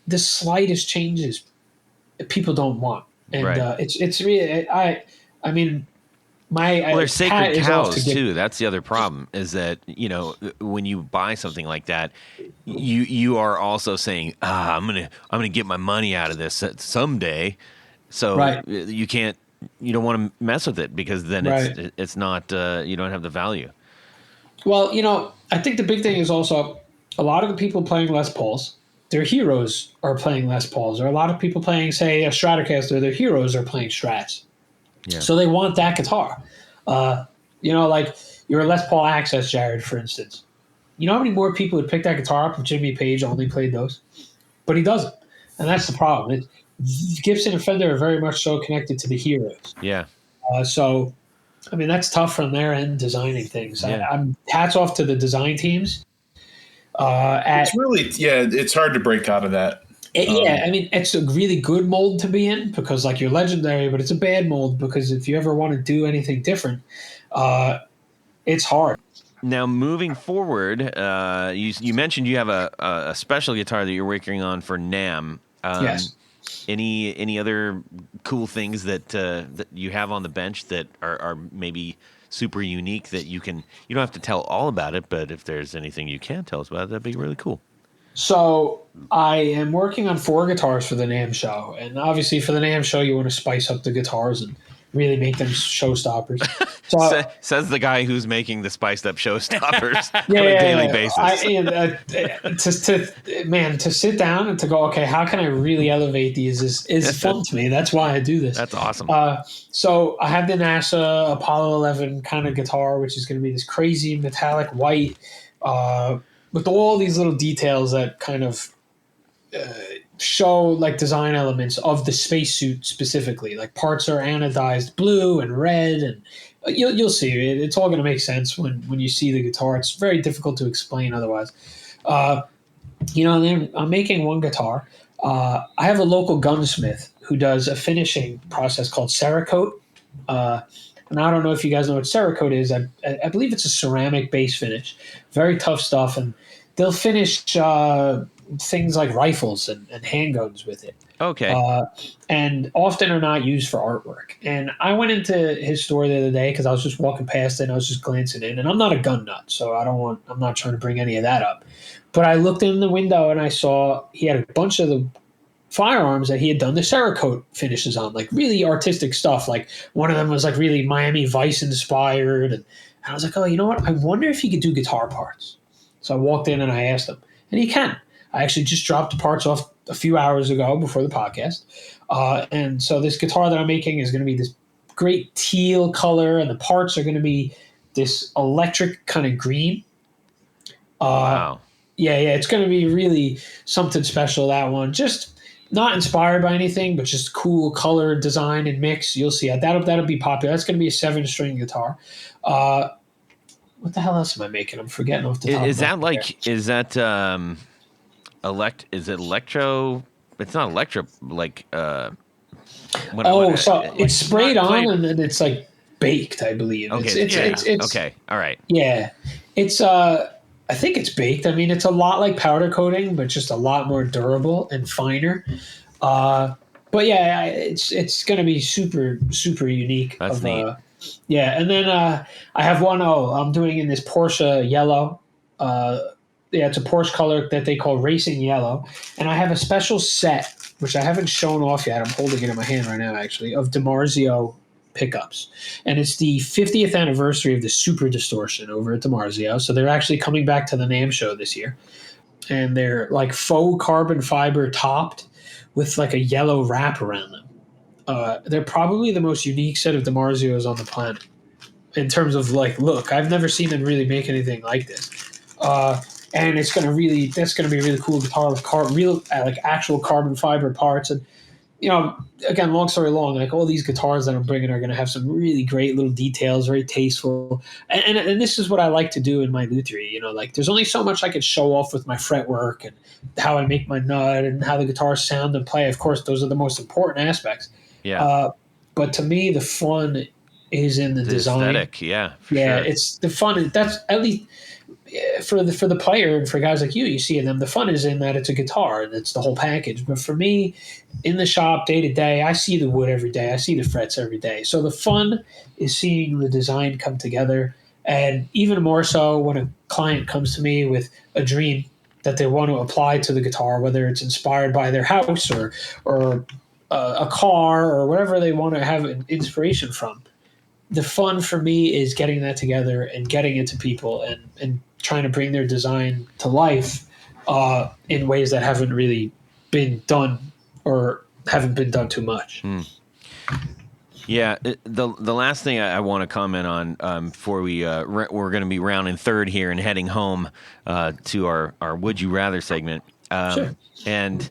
The slightest changes people don't want. And
right.
It's really,
there's sacred cows too. That's the other problem, is that when you buy something like that, you are also saying, I'm gonna get my money out of this someday. So right. You don't want to mess with it, because then it's not you don't have the value.
Well, I think the big thing is also a lot of the people playing Les Pauls, their heroes are playing Les Pauls, or a lot of people playing, say, a Stratocaster, their heroes are playing Strats. Yeah. So they want that guitar. Like your Les Paul Access, Jared, for instance. You know how many more people would pick that guitar up if Jimmy Page only played those? But he doesn't. And that's the problem. Gibson and Fender are very much so connected to the heroes.
Yeah.
So that's tough from their end, designing things. Yeah. I'm hats off to the design teams.
It's hard to break out of that.
It's a really good mold to be in, because like you're legendary, but it's a bad mold, because if you ever want to do anything different, it's hard.
Now, moving forward, you mentioned you have a special guitar that you're working on for NAMM.
Yes.
Any other cool things that you have on the bench that are maybe super unique that you don't have to tell all about it, but if there's anything you can tell us about it, that'd be really cool.
So I am working on 4 guitars for the NAMM show, and obviously for the NAMM show, you want to spice up the guitars and really make them showstoppers. So
Says the guy who's making the spiced up showstoppers
yeah,
on a
yeah,
daily
yeah.
basis.
To sit down and to go, okay, how can I really elevate these is fun to me. That's why I do this.
That's awesome.
So I have the NASA Apollo 11 kind of guitar, which is going to be this crazy metallic white with all these little details that kind of show like design elements of the spacesuit specifically. Like parts are anodized blue and red, and you'll see it. It's all going to make sense when you see the guitar. It's very difficult to explain otherwise. And then I'm making 1 guitar. I have a local gunsmith who does a finishing process called Cerakote. And I don't know if you guys know what Cerakote is. I believe it's a ceramic base finish. Very tough stuff. And they'll finish things like rifles and handguns with it.
Okay.
And often are not used for artwork. And I went into his store the other day because I was just walking past it and I was just glancing in. And I'm not a gun nut, so I'm not trying to bring any of that up. But I looked in the window and I saw he had a bunch of the firearms that he had done the Cerakote finishes on, like really artistic stuff. Like one of them was like really Miami Vice inspired. And I was like, oh, you know what? I wonder if he could do guitar parts. So I walked in and I asked him, and he can. I actually just dropped the parts off a few hours ago before the podcast. And so this guitar that I'm making is going to be this great teal color, and the parts are going to be this electric kind of green.
Wow.
Yeah, it's going to be really something special, that one. Just not inspired by anything, but just cool color design and mix. You'll see. That'll be popular. That's going to be a 7-string guitar. What the hell else am I making? I'm forgetting off the top.
Is it electro? It's not electro, like
it's sprayed on and then it's like baked, I believe.
Okay,
it's
okay, all right.
Yeah, it's I think it's baked. I mean, it's a lot like powder coating, but just a lot more durable and finer. But yeah, it's going to be super super unique.
That's neat.
Yeah, and then I have one. I'm doing in this Porsche yellow. It's a Porsche color that they call racing yellow, and I have a special set which I haven't shown off yet. I'm holding it in my hand right now, actually, of DiMarzio pickups, and it's the 50th anniversary of the Super Distortion over at DiMarzio. So they're actually coming back to the NAMM show this year, and they're like faux carbon fiber topped with like a yellow wrap around them. They're probably the most unique set of DiMarzios on the planet in terms of like look. I've never seen them really make anything like this. And that's going to be a really cool guitar with real like actual carbon fiber parts. And again, long story long, like all these guitars that I'm bringing are going to have some really great little details, very tasteful. And this is what I like to do in my lutherie. Like there's only so much I can show off with my fretwork and how I make my nut and how the guitars sound and play. Of course, those are the most important aspects.
Yeah.
But to me, the fun is in the design.
Aesthetic, yeah.
Yeah,
sure.
It's the fun. That's at least for the player and for guys like you see in them, the fun is in that it's a guitar and it's the whole package. But for me, in the shop day to day, I see the wood every day. I see the frets every day. So the fun is seeing the design come together. And even more so when a client comes to me with a dream that they want to apply to the guitar, whether it's inspired by their house or a car or whatever they want to have an inspiration from. The fun for me is getting that together and getting it to people and trying to bring their design to life in ways that haven't really been done or haven't been done too much.
Yeah, the last thing I want to comment on before we're going to be rounding third here and heading home to our Would You Rather segment.
Sure.
And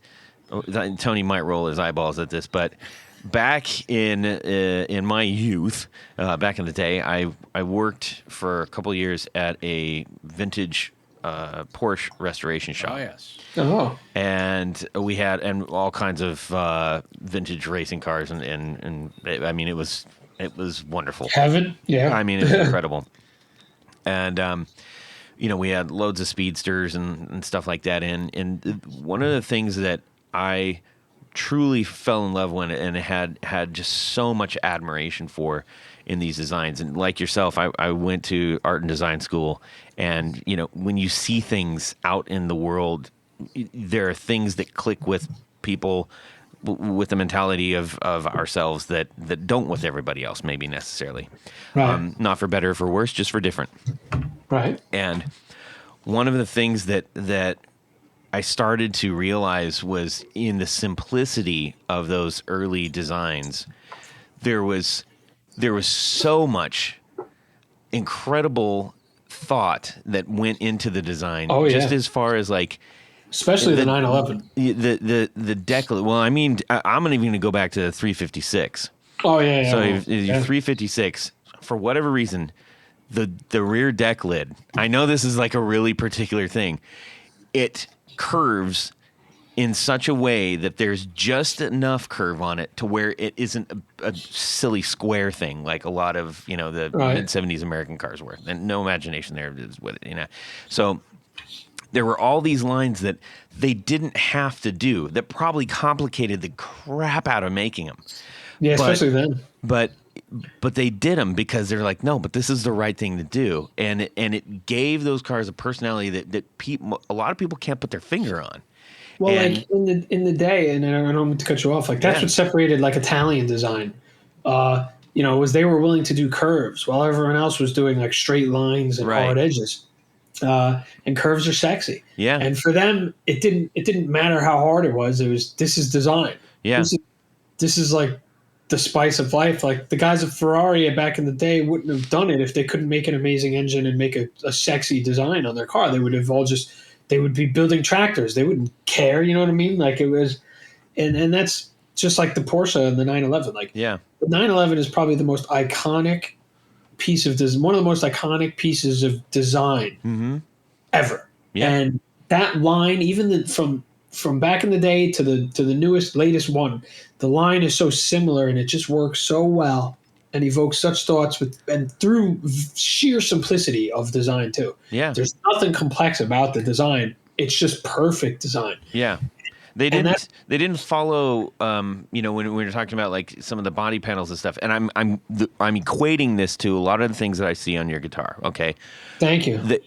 Tony might roll his eyeballs at this, but back in my youth, back in the day, I worked for a couple of years at a vintage Porsche restoration shop.
Oh, yes.
Oh.
And we had all kinds of vintage racing cars, and I mean, it was wonderful.
Heaven? Yeah.
I mean, it was incredible. And we had loads of speedsters and stuff like that. And one of the things that I truly fell in love with and had just so much admiration for in these designs. And like yourself, I went to art and design school, and when you see things out in the world there are things that click with people with the mentality of ourselves that don't with everybody else, maybe necessarily.
Right.
Not for better or for worse, just for different.
Right.
And one of the things that I started to realize was in the simplicity of those early designs, there was so much incredible thought that went into the design.
Oh,
just
yeah.
as far as like
Especially the 911.
the deck. Well, I mean, I'm even going to go back to the 356.
Oh, yeah. Yeah.
So
well,
your
yeah.
356, for whatever reason, the rear deck lid. I know this is like a really particular thing. It curves in such a way that there's just enough curve on it to where it isn't a silly square thing like a lot of the
Right.
mid 70s American cars were, and no imagination there is with it. So there were all these lines that they didn't have to do that probably complicated the crap out of making them.
Yeah,
But-
especially then.
But they did them because they're like, no, but this is the right thing to do, and it gave those cars a personality that people, a lot of people can't put their finger on.
Well,
And-
like in the day, and I don't mean to cut you off, like that's
Yeah.
what separated like Italian design. Was they were willing to do curves while everyone else was doing like straight lines and
Right.
hard edges. And curves are sexy.
Yeah.
And for them, it didn't matter how hard it was. This is design.
Yeah.
This is like the spice of life. Like the guys at Ferrari back in the day wouldn't have done it if they couldn't make an amazing engine and make a sexy design on their car. They would have they would be building tractors. They wouldn't care. You know what I mean? Like it was, and that's just like the Porsche and the 911. Like
Yeah.
the 911 is probably the most iconic piece of one of the most iconic pieces of design ever.
Yeah.
And that line, even from back in the day to the latest one, the line is so similar and it just works so well and evokes such thoughts and through sheer simplicity of design too.
Yeah.
There's nothing complex about the design. It's just perfect design.
Yeah. They didn't follow when we were talking about like some of the body panels and stuff, and I'm equating this to a lot of the things that I see on your guitar. Okay.
Thank you.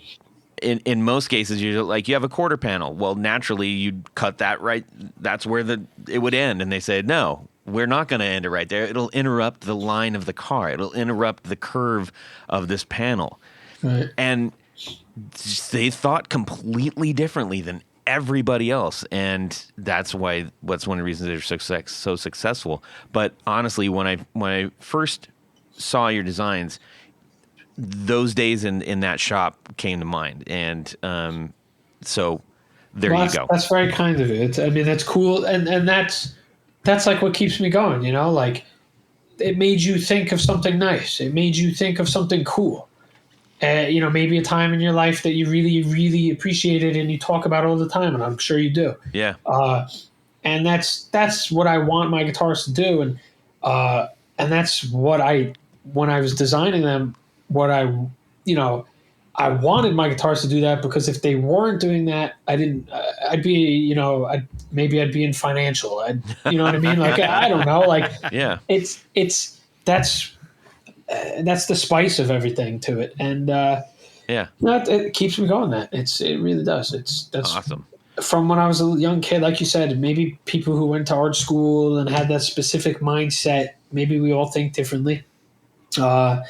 In most cases, you have a quarter panel. Well, naturally, you'd cut that right. That's where it would end. And they said, no, we're not going to end it right there. It'll interrupt the line of the car. It'll interrupt the curve of this panel.
Right.
And they thought completely differently than everybody else. And that's one of the reasons they're so successful. But honestly, when I first saw your designs, those days in that shop came to mind, and so there you go.
That's very kind of you. I mean, that's cool, and that's like what keeps me going. Like it made you think of something nice. It made you think of something cool. Maybe a time in your life that you really, really appreciated and you talk about all the time, and I'm sure you do.
Yeah.
And that's what I want my guitars to do, and that's what when I was designing them. What I wanted my guitars to do that, because if they weren't doing that, I'd be in financial. You know what I mean? Like, I don't know. Like,
Yeah.
That's the spice of everything to it. And,
Yeah.
it keeps me going. It really does. That's
Awesome.
From when I was a young kid, like you said, maybe people who went to art school and had that specific mindset, maybe we all think differently. But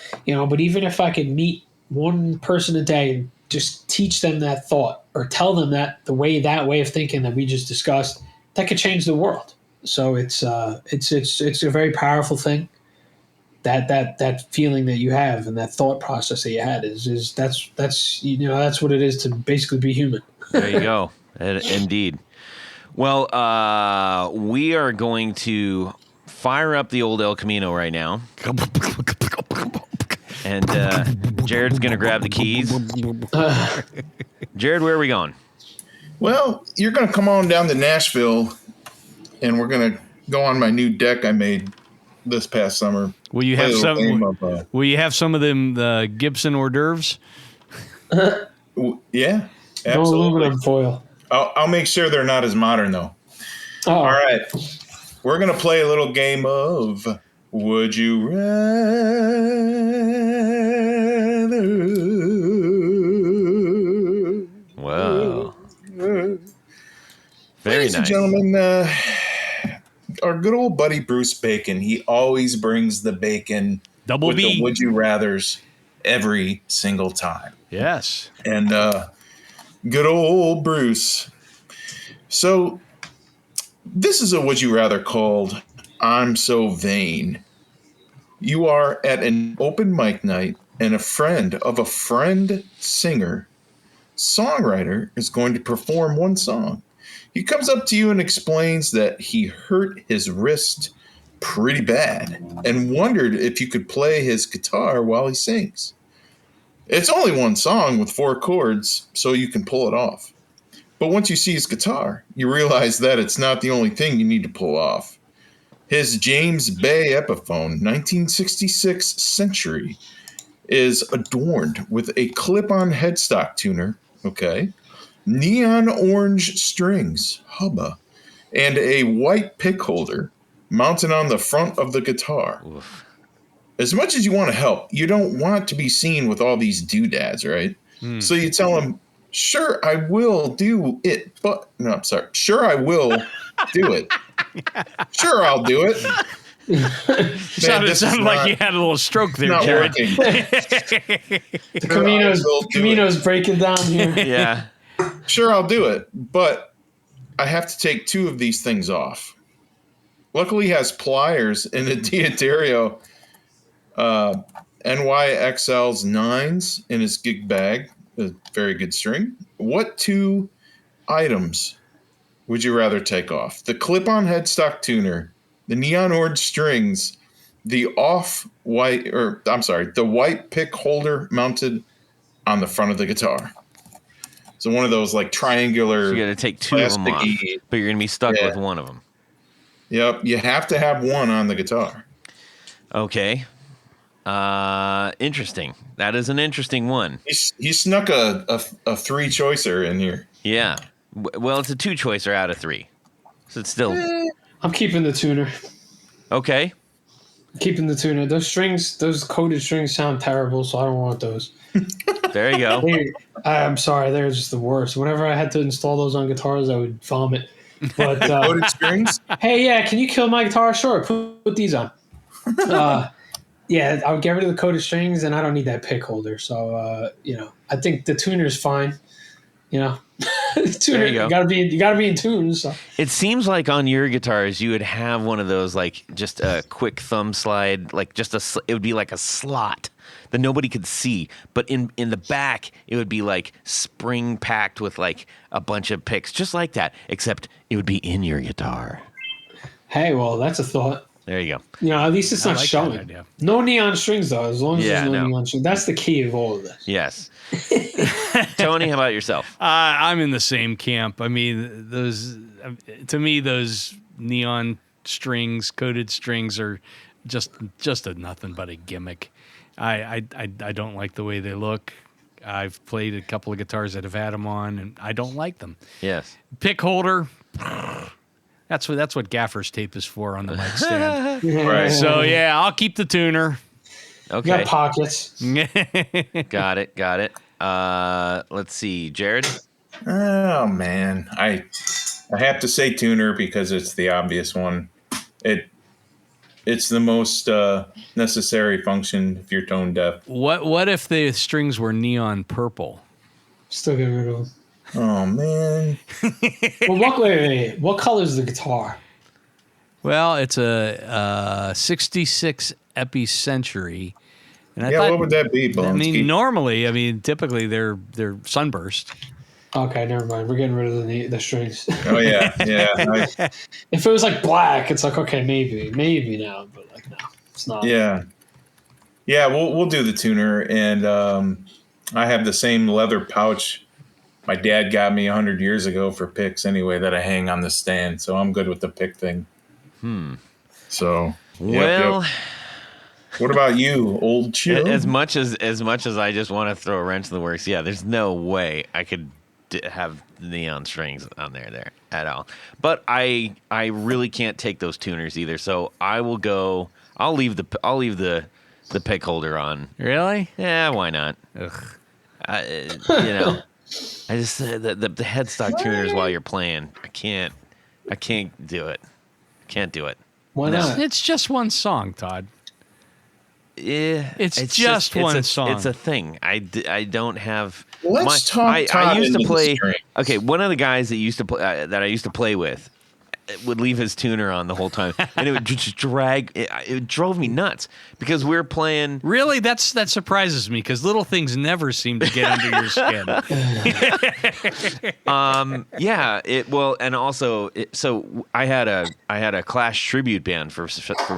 even if I could meet one person a day and just teach them that thought or tell them that way of thinking that we just discussed, that could change the world. So it's a very powerful thing. That feeling that you have and that thought process that you had is that's what it is to basically be human.
There you go. Indeed. Well, we are going to fire up the old El Camino right now. And Jared's going to grab the keys. Jared, where are we going?
Well, you're going to come on down to Nashville, and we're going to go on my new deck I made this past summer.
Will you have Will you have some of them Gibson hors d'oeuvres?
Yeah, absolutely.
No aluminum foil.
I'll make sure they're not as modern though.
Oh.
All right, we're going to play a little game of Would You Rather?
Wow.
gentlemen, our good old buddy Bruce Bacon, he always brings the bacon
Double
with
B.
the Would You Rathers every single time.
Yes.
And good old Bruce. So this is a Would You Rather called I'm So Vain. You are at an open mic night, and a friend of a friend singer, songwriter, is going to perform one song. He comes up to you and explains that he hurt his wrist pretty bad and wondered if you could play his guitar while he sings. It's only one song with 4 chords, so you can pull it off. But once you see his guitar, you realize that it's not the only thing you need to pull off. His James Bay Epiphone 1966 Century is adorned with a clip-on headstock tuner, okay, neon orange strings, hubba, and a white pick holder mounted on the front of the guitar.
Oof.
As much as you want to help, you don't want to be seen with all these doodads, right? So you tell him, sure, I will do it, but no, I'm sorry. Sure, I will do it. Sure, I'll do it.
Sounded like you had a little stroke there,
Not
Jared.
working.
The Camino's breaking down here.
Yeah.
Sure, I'll do it, but I have to take 2 of these things off. Luckily, he has pliers and a Diodario NYXL's 9s in his gig bag. A very good string. What 2 items would you rather take off? The clip-on headstock tuner, the neon orange strings, the the white pick holder mounted on the front of the guitar. So one of those like triangular.
So you got to take 2 of them off, but you're going to be stuck with one of them.
Yep, you have to have one on the guitar.
Okay. Interesting. That is an interesting one.
He snuck a 3-choicer in here.
Yeah. Well, it's a 2-choicer out of 3. So it's still
I'm keeping the tuner.
okay.
Keeping the tuner. Those strings, those coated strings sound terrible, so I don't want those.
There you go.
I'm sorry, they're just the worst. Whenever I had to install those on guitars, I would vomit. But
Coated strings?
hey, yeah, can you kill my guitar? Sure, put these on. Yeah, I would get rid of the coated strings, and I don't need that pick holder. So, I think the tuner's fine. Tuner,
There you go.
you gotta be in tune. So.
It seems like on your guitars you would have one of those like just a quick thumb slide, like just it would be like a slot that nobody could see, but in the back it would be like spring packed with like a bunch of picks, just like that, except it would be in your guitar.
Hey, well, that's a thought.
There you go.
At least it's not
like that
showing.
idea.
No neon strings, though. As long as there's no
no.
neon strings, that's the key of all of this.
Yes. Tony, how about yourself?
I'm in the same camp. I mean, to me, those neon strings, coated strings, are just nothing but a gimmick. I don't like the way they look. I've played a couple of guitars that have had them on, and I don't like them.
Yes.
Pick holder. That's what gaffer's tape is for on the mic stand.
Right.
So yeah, I'll keep the tuner.
You
Okay.
got pockets.
Got it. Let's see, Jared.
Oh man, I have to say tuner because it's the obvious one. It's the most necessary function if you're tone deaf.
What if the strings were neon purple?
Still get rid of them.
Oh man.
Well, wait. What color is the guitar?
Well, it's a 66 Epi Century. And I
Yeah,
thought,
what would that be, Bolensky?
typically they're sunburst.
Okay, never mind. We're getting rid of the strings.
Oh yeah.
If it was like black, it's like, okay, maybe now, but like, no, it's not.
Yeah. We'll do the tuner, and I have the same leather pouch my dad got me 100 years ago for picks anyway that I hang on the stand, so I'm good with the pick thing. So
Well,
what about you, old chill?
as much as I just want to throw a wrench in the works, yeah, there's no way I could have neon strings on there at all. But I really can't take those tuners either, so I'll leave the pick holder on.
Really?
Yeah, why not?
Ugh.
I just the headstock tuners while you're playing. I can't. I can't do it. Can't do it.
Why not?
It's just one song, Todd.
Yeah,
It's just one song.
It's a thing. I don't have.
Let's talk Todd
I used to
into
play.
the string.
Okay, one of the guys that used to play that I used to play with would leave his tuner on the whole time, and it would just drag. It drove me nuts because we're playing.
Really, that surprises me because little things never seem to get under your skin.
Yeah. And also, so I had a Clash tribute band for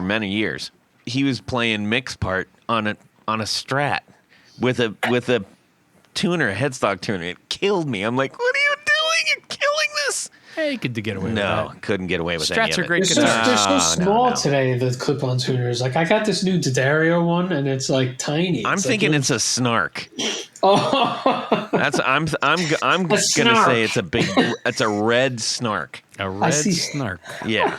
many years. He was playing mix part on a Strat with a tuner, a headstock tuner. It killed me. I'm like, what are you doing? You're killing this.
Hey, you could get away with
No,
that.
couldn't get away with
Strats
any of
are
it.
great
They're
guitars.
so
No,
small
no.
today, the clip-on tuners. Like, I got this new D'Addario one, and it's like tiny.
I'm
It's
thinking
like,
it's a snark.
Oh,
That's I'm gonna
snark.
say it's a red snark.
A red
see.
snark.
Yeah.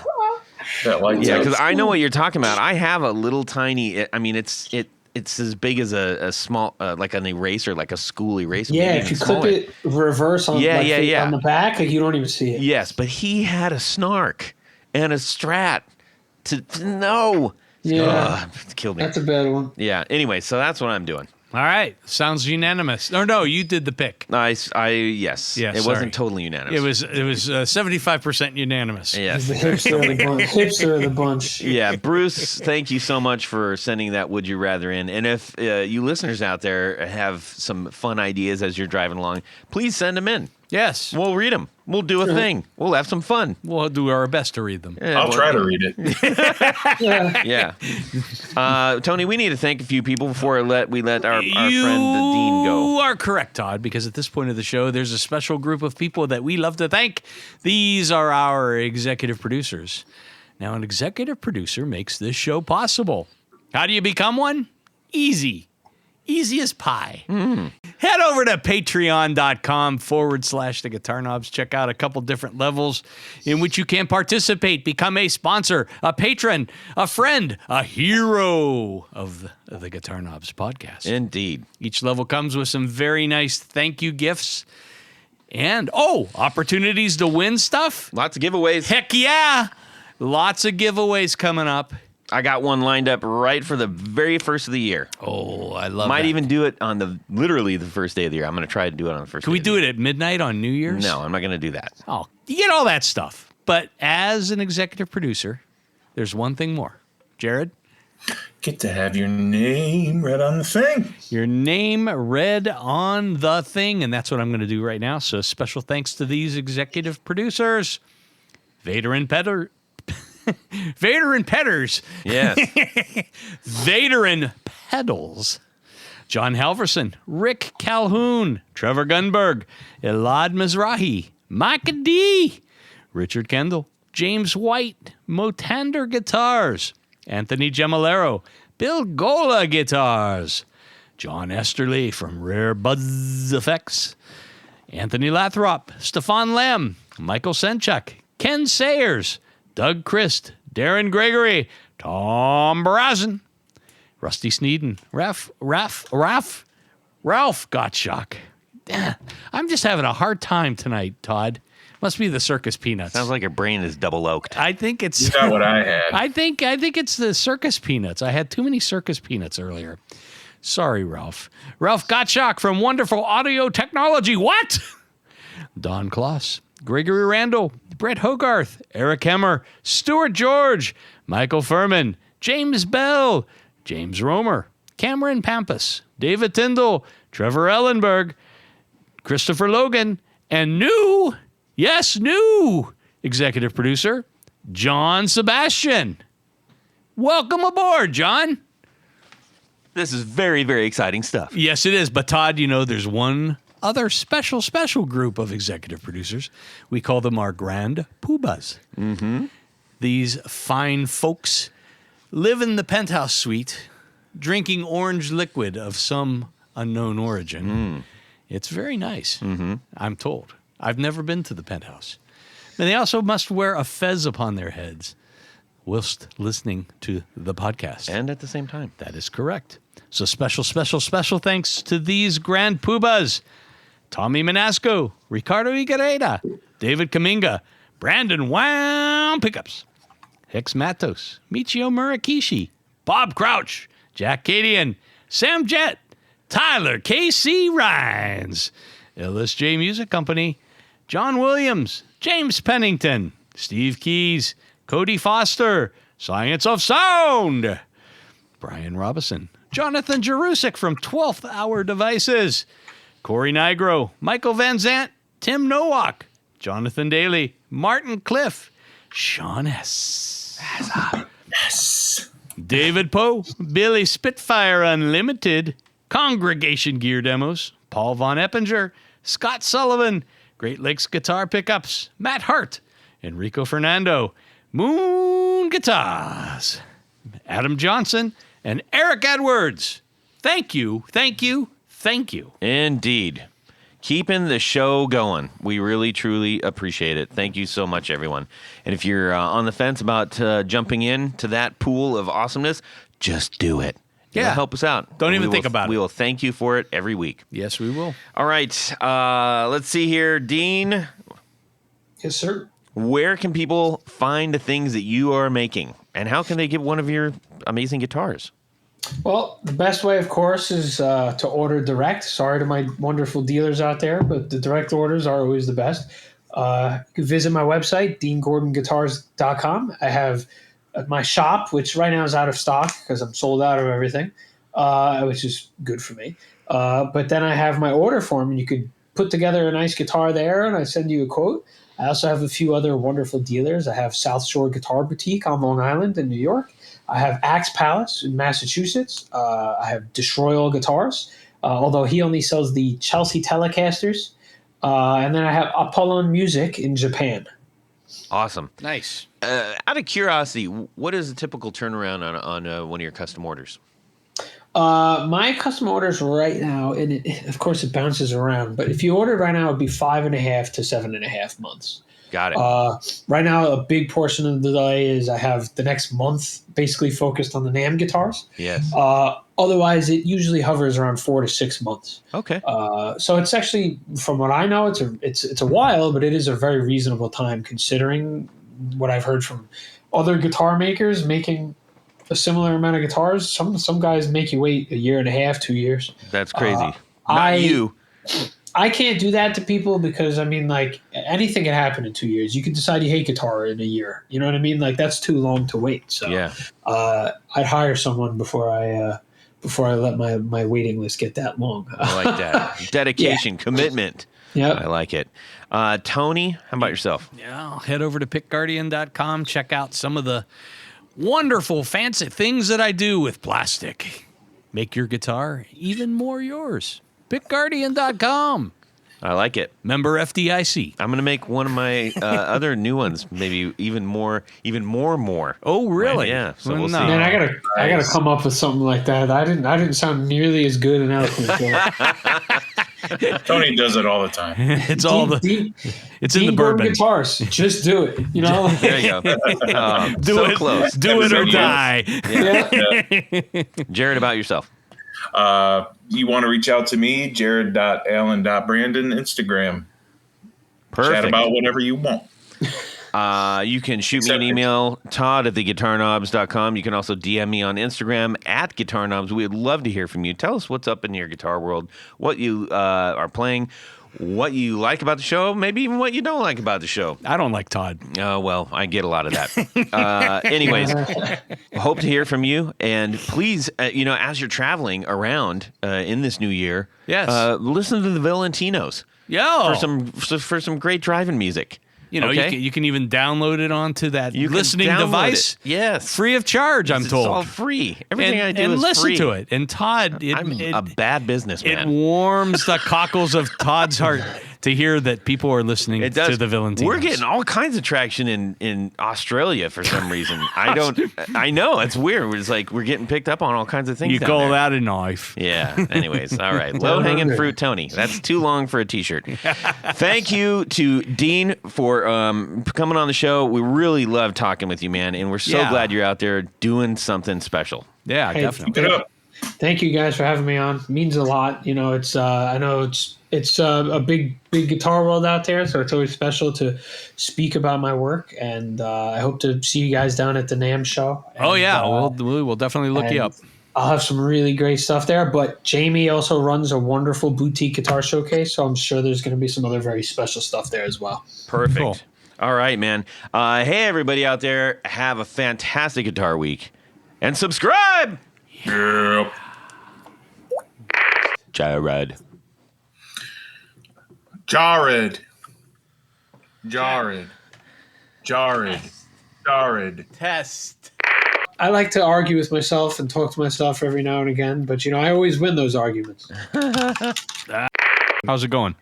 That lights
Yeah,
out.
because I know what you're talking about. I have a little tiny. I mean, it's as big as a small, like an eraser, like a school eraser.
yeah.
maybe
If you
even
clip
smaller.
it reverse on,
Yeah,
like,
yeah.
on the back, like, you don't even see it.
Yes, but he had a snark and a Strat. No.
Yeah.
It killed me.
That's a bad one.
Yeah. Anyway, so that's what I'm doing.
All right. Sounds unanimous. Or no, you did the pick.
Yes.
Yeah,
It
sorry.
wasn't totally unanimous.
It was 75% unanimous.
Yes.
The hipster of the bunch. Hipster of the bunch.
Yeah, Bruce, thank you so much for sending that Would You Rather in. And if you listeners out there have some fun ideas as you're driving along, please send them in.
Yes.
We'll read them. We'll do a thing. We'll have some fun.
We'll do our best to read them.
I'll try to read it.
Yeah.
Yeah. Tony, we need to thank a few people before we let our friend the Dean go.
You are correct, Todd, because at this point of the show, there's a special group of people that we love to thank. These are our executive producers. Now, an executive producer makes this show possible. How do you become one? Easy. Easy as pie. Head over to patreon.com/the Guitar Knobs. Check out a couple different levels in which you can participate, become a sponsor, a patron, a friend, a hero of the Guitar Knobs podcast.
Indeed.
Each level comes with some very nice thank you gifts and, opportunities to win stuff.
Lots of giveaways.
Heck yeah. Lots of giveaways coming up.
I got one lined up right for the very first of the year.
Oh, I love
Might
that.
even do it on literally the first day of the year. I'm going to try to do it on the first
Can
day
we
of the
do
year.
it at midnight on New Year's?
No, I'm not going to do that.
Oh, you get all that stuff. But as an executive producer, there's one thing more. Jared,
Get to have your name read on the thing.
your name read on the thing, and that's what I'm going to do right now. So special thanks to these executive producers, Vader and Petters.
Yes.
Vader and Pedals. John Halverson, Rick Calhoun, Trevor Gunberg, Elad Mizrahi, Micah D, Richard Kendall, James White, Motander Guitars, Anthony Gemolero, Bill Gola Guitars, John Esterly from Rare Buzz Effects, Anthony Lathrop, Stefan Lem, Michael Senchuk, Ken Sayers, Doug Christ, Darren Gregory, Tom Brazen, Rusty Sneeden, Ralph Gottschalk. I'm just having a hard time tonight, Todd. Must be the circus peanuts.
Sounds like your brain is double oaked.
I think it's.
You got what I had.
I think it's the circus peanuts. I had too many circus peanuts earlier. Sorry, Ralph. Ralph Gottschalk from Wonderful Audio Technology. What? Don Kloss, Gregory Randall, Brett Hogarth, Eric Hemmer, Stuart George, Michael Furman, James Bell, James Romer, Cameron Pampas, David Tyndall, Trevor Ellenberg, Christopher Logan, and new executive producer, John Sebastian. Welcome aboard, John.
This is very, very exciting stuff.
Yes, it is. But Todd, there's one other special group of executive producers. We call them our Grand Poobahs. Mm-hmm. These fine folks live in the penthouse suite, drinking orange liquid of some unknown origin. It's very nice, I'm told. I've never been to the penthouse. And they also must wear a fez upon their heads whilst listening to the podcast.
And at the same time.
That is correct. So special thanks to these Grand Poobahs. Tommy Manasco, Ricardo Iguereda, David Kaminga, Brandon Wow Pickups, Hicks Matos, Michio Murakishi, Bob Crouch, Jack Cadian, Sam Jett, Tyler K.C. Rhines, LSJ Music Company, John Williams, James Pennington, Steve Keys, Cody Foster, Science of Sound, Brian Robison, Jonathan Jerusik from 12th Hour Devices, Corey Nigro, Michael Van Zant, Tim Nowak, Jonathan Daly, Martin Cliff, Sean S.
Yes.
David Poe, Billy Spitfire Unlimited, Congregation Gear Demos, Paul Von Eppinger, Scott Sullivan, Great Lakes Guitar Pickups, Matt Hart, Enrico Fernando, Moon Guitars, Adam Johnson, and Eric Edwards. Thank you, thank you, thank you.
Indeed. Keeping the show going. We really, truly appreciate it. Thank you so much, everyone. And if you're on the fence about jumping into that pool of awesomeness, just do it.
Yeah.
It'll help us out.
Don't even think about it.
We will thank you for it every week.
Yes, we will.
All right. Let's see here. Dean,
Yes, sir.
where can people find the things that you are making? And how can they get one of your amazing guitars?
Well, the best way, of course, is to order direct. Sorry to my wonderful dealers out there, but the direct orders are always the best. You can visit my website, deangordonguitars.com. I have my shop, which right now is out of stock because I'm sold out of everything, which is good for me. But then I have my order form, and you could put together a nice guitar there, and I send you a quote. I also have a few other wonderful dealers. I have South Shore Guitar Boutique on Long Island in New York. I have Axe Palace in Massachusetts. I have Destroyal Guitars, although he only sells the Chelsea Telecasters. And then I have Apollon Music in Japan.
Awesome.
Nice.
Out of curiosity, what is a typical turnaround on one of your custom orders?
My custom orders right now, and of course it bounces around, but if you ordered right now, it would be 5.5 to 7.5 months.
Got it.
Right now, a big portion of the delay is I have the next month basically focused on the NAMM guitars.
Yes.
Otherwise, it usually hovers around 4 to 6 months.
Okay.
So it's actually, from what I know, it's a while, but it is a very reasonable time considering what I've heard from other guitar makers making a similar amount of guitars. Some guys make you wait 1.5 years, 2 years.
That's crazy. Not you.
I can't do that to people because, I mean, like, anything can happen in 2 years. You can decide you hate guitar in a year. You know what I mean? Like, that's too long to wait. So
Yeah.
I'd hire someone before I let my waiting list get that long.
I like that. Dedication, commitment.
Yep.
I like it. Tony, how about yourself?
Yeah, head over to pickguardian.com. Check out some of the wonderful, fancy things that I do with plastic. Make your guitar even more yours. Pickguardian.com.
I like it.
Member FDIC.
I'm going to make one of my other new ones, maybe even more.
Oh, really?
Yeah. So
Well,
we'll
no.
see.
Man, I gotta come up with something like that. I didn't sound nearly as good and eloquent.
Tony does it all the time.
It's all the. It's in the
Dean Gordon
bourbon.
Guitars. Just do it. You know.
There you go.
Do
so
it.
close.
Do it or
Episode
die.
Yeah.
Jared, about yourself.
You want to reach out to me, jared.allen.brandon, Instagram.
Perfect.
Chat about whatever you want.
You can shoot me an email, Todd at theguitarknobs.com. You can also DM me on Instagram at guitarknobs. We'd love to hear from you. Tell us what's up in your guitar world, what you are playing, what you like about the show, maybe even what you don't like about the show.
I don't like Todd.
Well, I get a lot of that. Anyways, hope to hear from you. And please, as you're traveling around in this new year,
Yes.
listen to the Valentinos
Yo.
for some great driving music.
You know,
Okay?
you can even download it onto that
You can
listening
download
device.
it. Yes.
Free of charge, I'm
It's
told.
all free. Everything I do
and
is
listen
free.
to it. And Todd,
I'm a bad
it
businessman.
warms the cockles of Todd's heart to hear that people are listening
It does.
to the Valentinos.
We're getting all kinds of traction in Australia for some reason. I know it's weird. It's like we're getting picked up on all kinds of things.
You
down
call
there.
that a knife.
Yeah. Anyways, all right. Low hanging fruit, Tony. That's too long for a T-shirt. Thank you to Dean for coming on the show. We really love talking with you, man, and we're so
Yeah.
glad you're out there doing something special.
Yeah,
Hey,
definitely.
Keep it up.
Thank you guys for having me on. It means a lot. You know, it's I know it's a big guitar world out there, so it's always special to speak about my work. And I hope to see you guys down at the NAMM show. And,
Oh yeah, we'll definitely look you up.
I'll have some really great stuff there. But Jamie also runs a wonderful boutique guitar showcase, so I'm sure there's going to be some other very special stuff there as well.
Perfect.
Cool.
All right, man. Hey, everybody out there, have a fantastic guitar week. And subscribe!
Yep.
Jared.
Test.
I like to argue with myself and talk to myself every now and again, but I always win those arguments.
How's it going?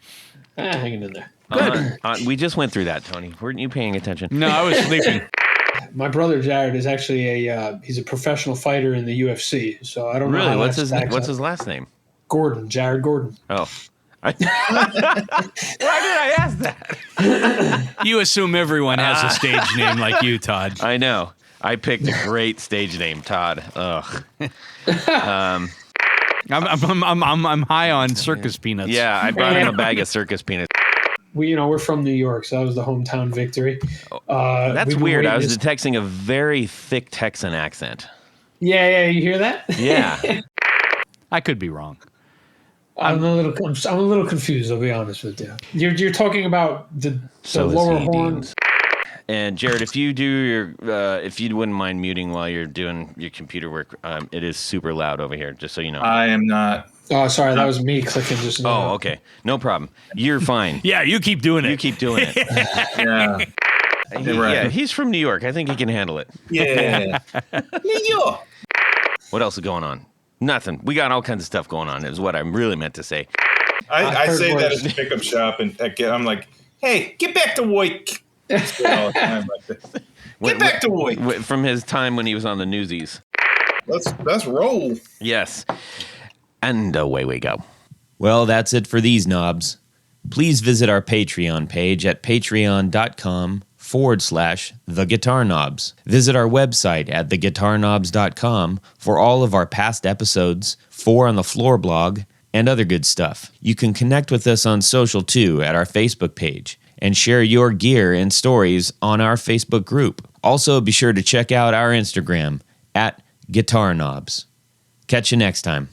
Hanging in there. Good.
We just went through that, Tony. Weren't you paying attention?
No, I was sleeping.
My brother Jared is actually he's a professional fighter in the UFC. So I don't know.
Really?
How
What's his last name?
Gordon. Jared Gordon.
Oh. Why did I ask that?
You assume everyone has a stage name like you, Todd.
I know. I picked a great stage name, Todd. Ugh.
I'm high on circus peanuts.
Yeah, I brought him a bag of circus peanuts.
We're from New York, so that was the hometown victory.
That's weird. I was detecting a very thick Texan accent.
Yeah, you hear that?
Yeah.
I could be wrong.
I'm a little confused. I'll be honest with you. You're talking about the lower horn.
And Jared, if you do if you wouldn't mind muting while you're doing your computer work, it is super loud over here. Just so you know.
I am not.
Oh, sorry, that was me clicking just now.
Oh, okay, no problem. You're fine.
Yeah, you keep doing it.
You keep doing it.
Yeah.
Yeah, he's from New York. I think he can handle it.
Yeah.
What else is going on? Nothing. We got all kinds of stuff going on, is what I really meant to say.
I say that at the pickup shop, and I'm like, hey, get back to work. All the time like this. Get back to work.
From his time when he was on the Newsies.
Let's roll.
Yes. And away we go.
Well, that's it for these knobs. Please visit our Patreon page at patreon.com/theguitarknobs. Visit our website at theguitarknobs.com for all of our past episodes, 4 on the Floor blog, and other good stuff. You can connect with us on social too at our Facebook page and share your gear and stories on our Facebook group. Also, be sure to check out our Instagram at Guitar Knobs. Catch you next time.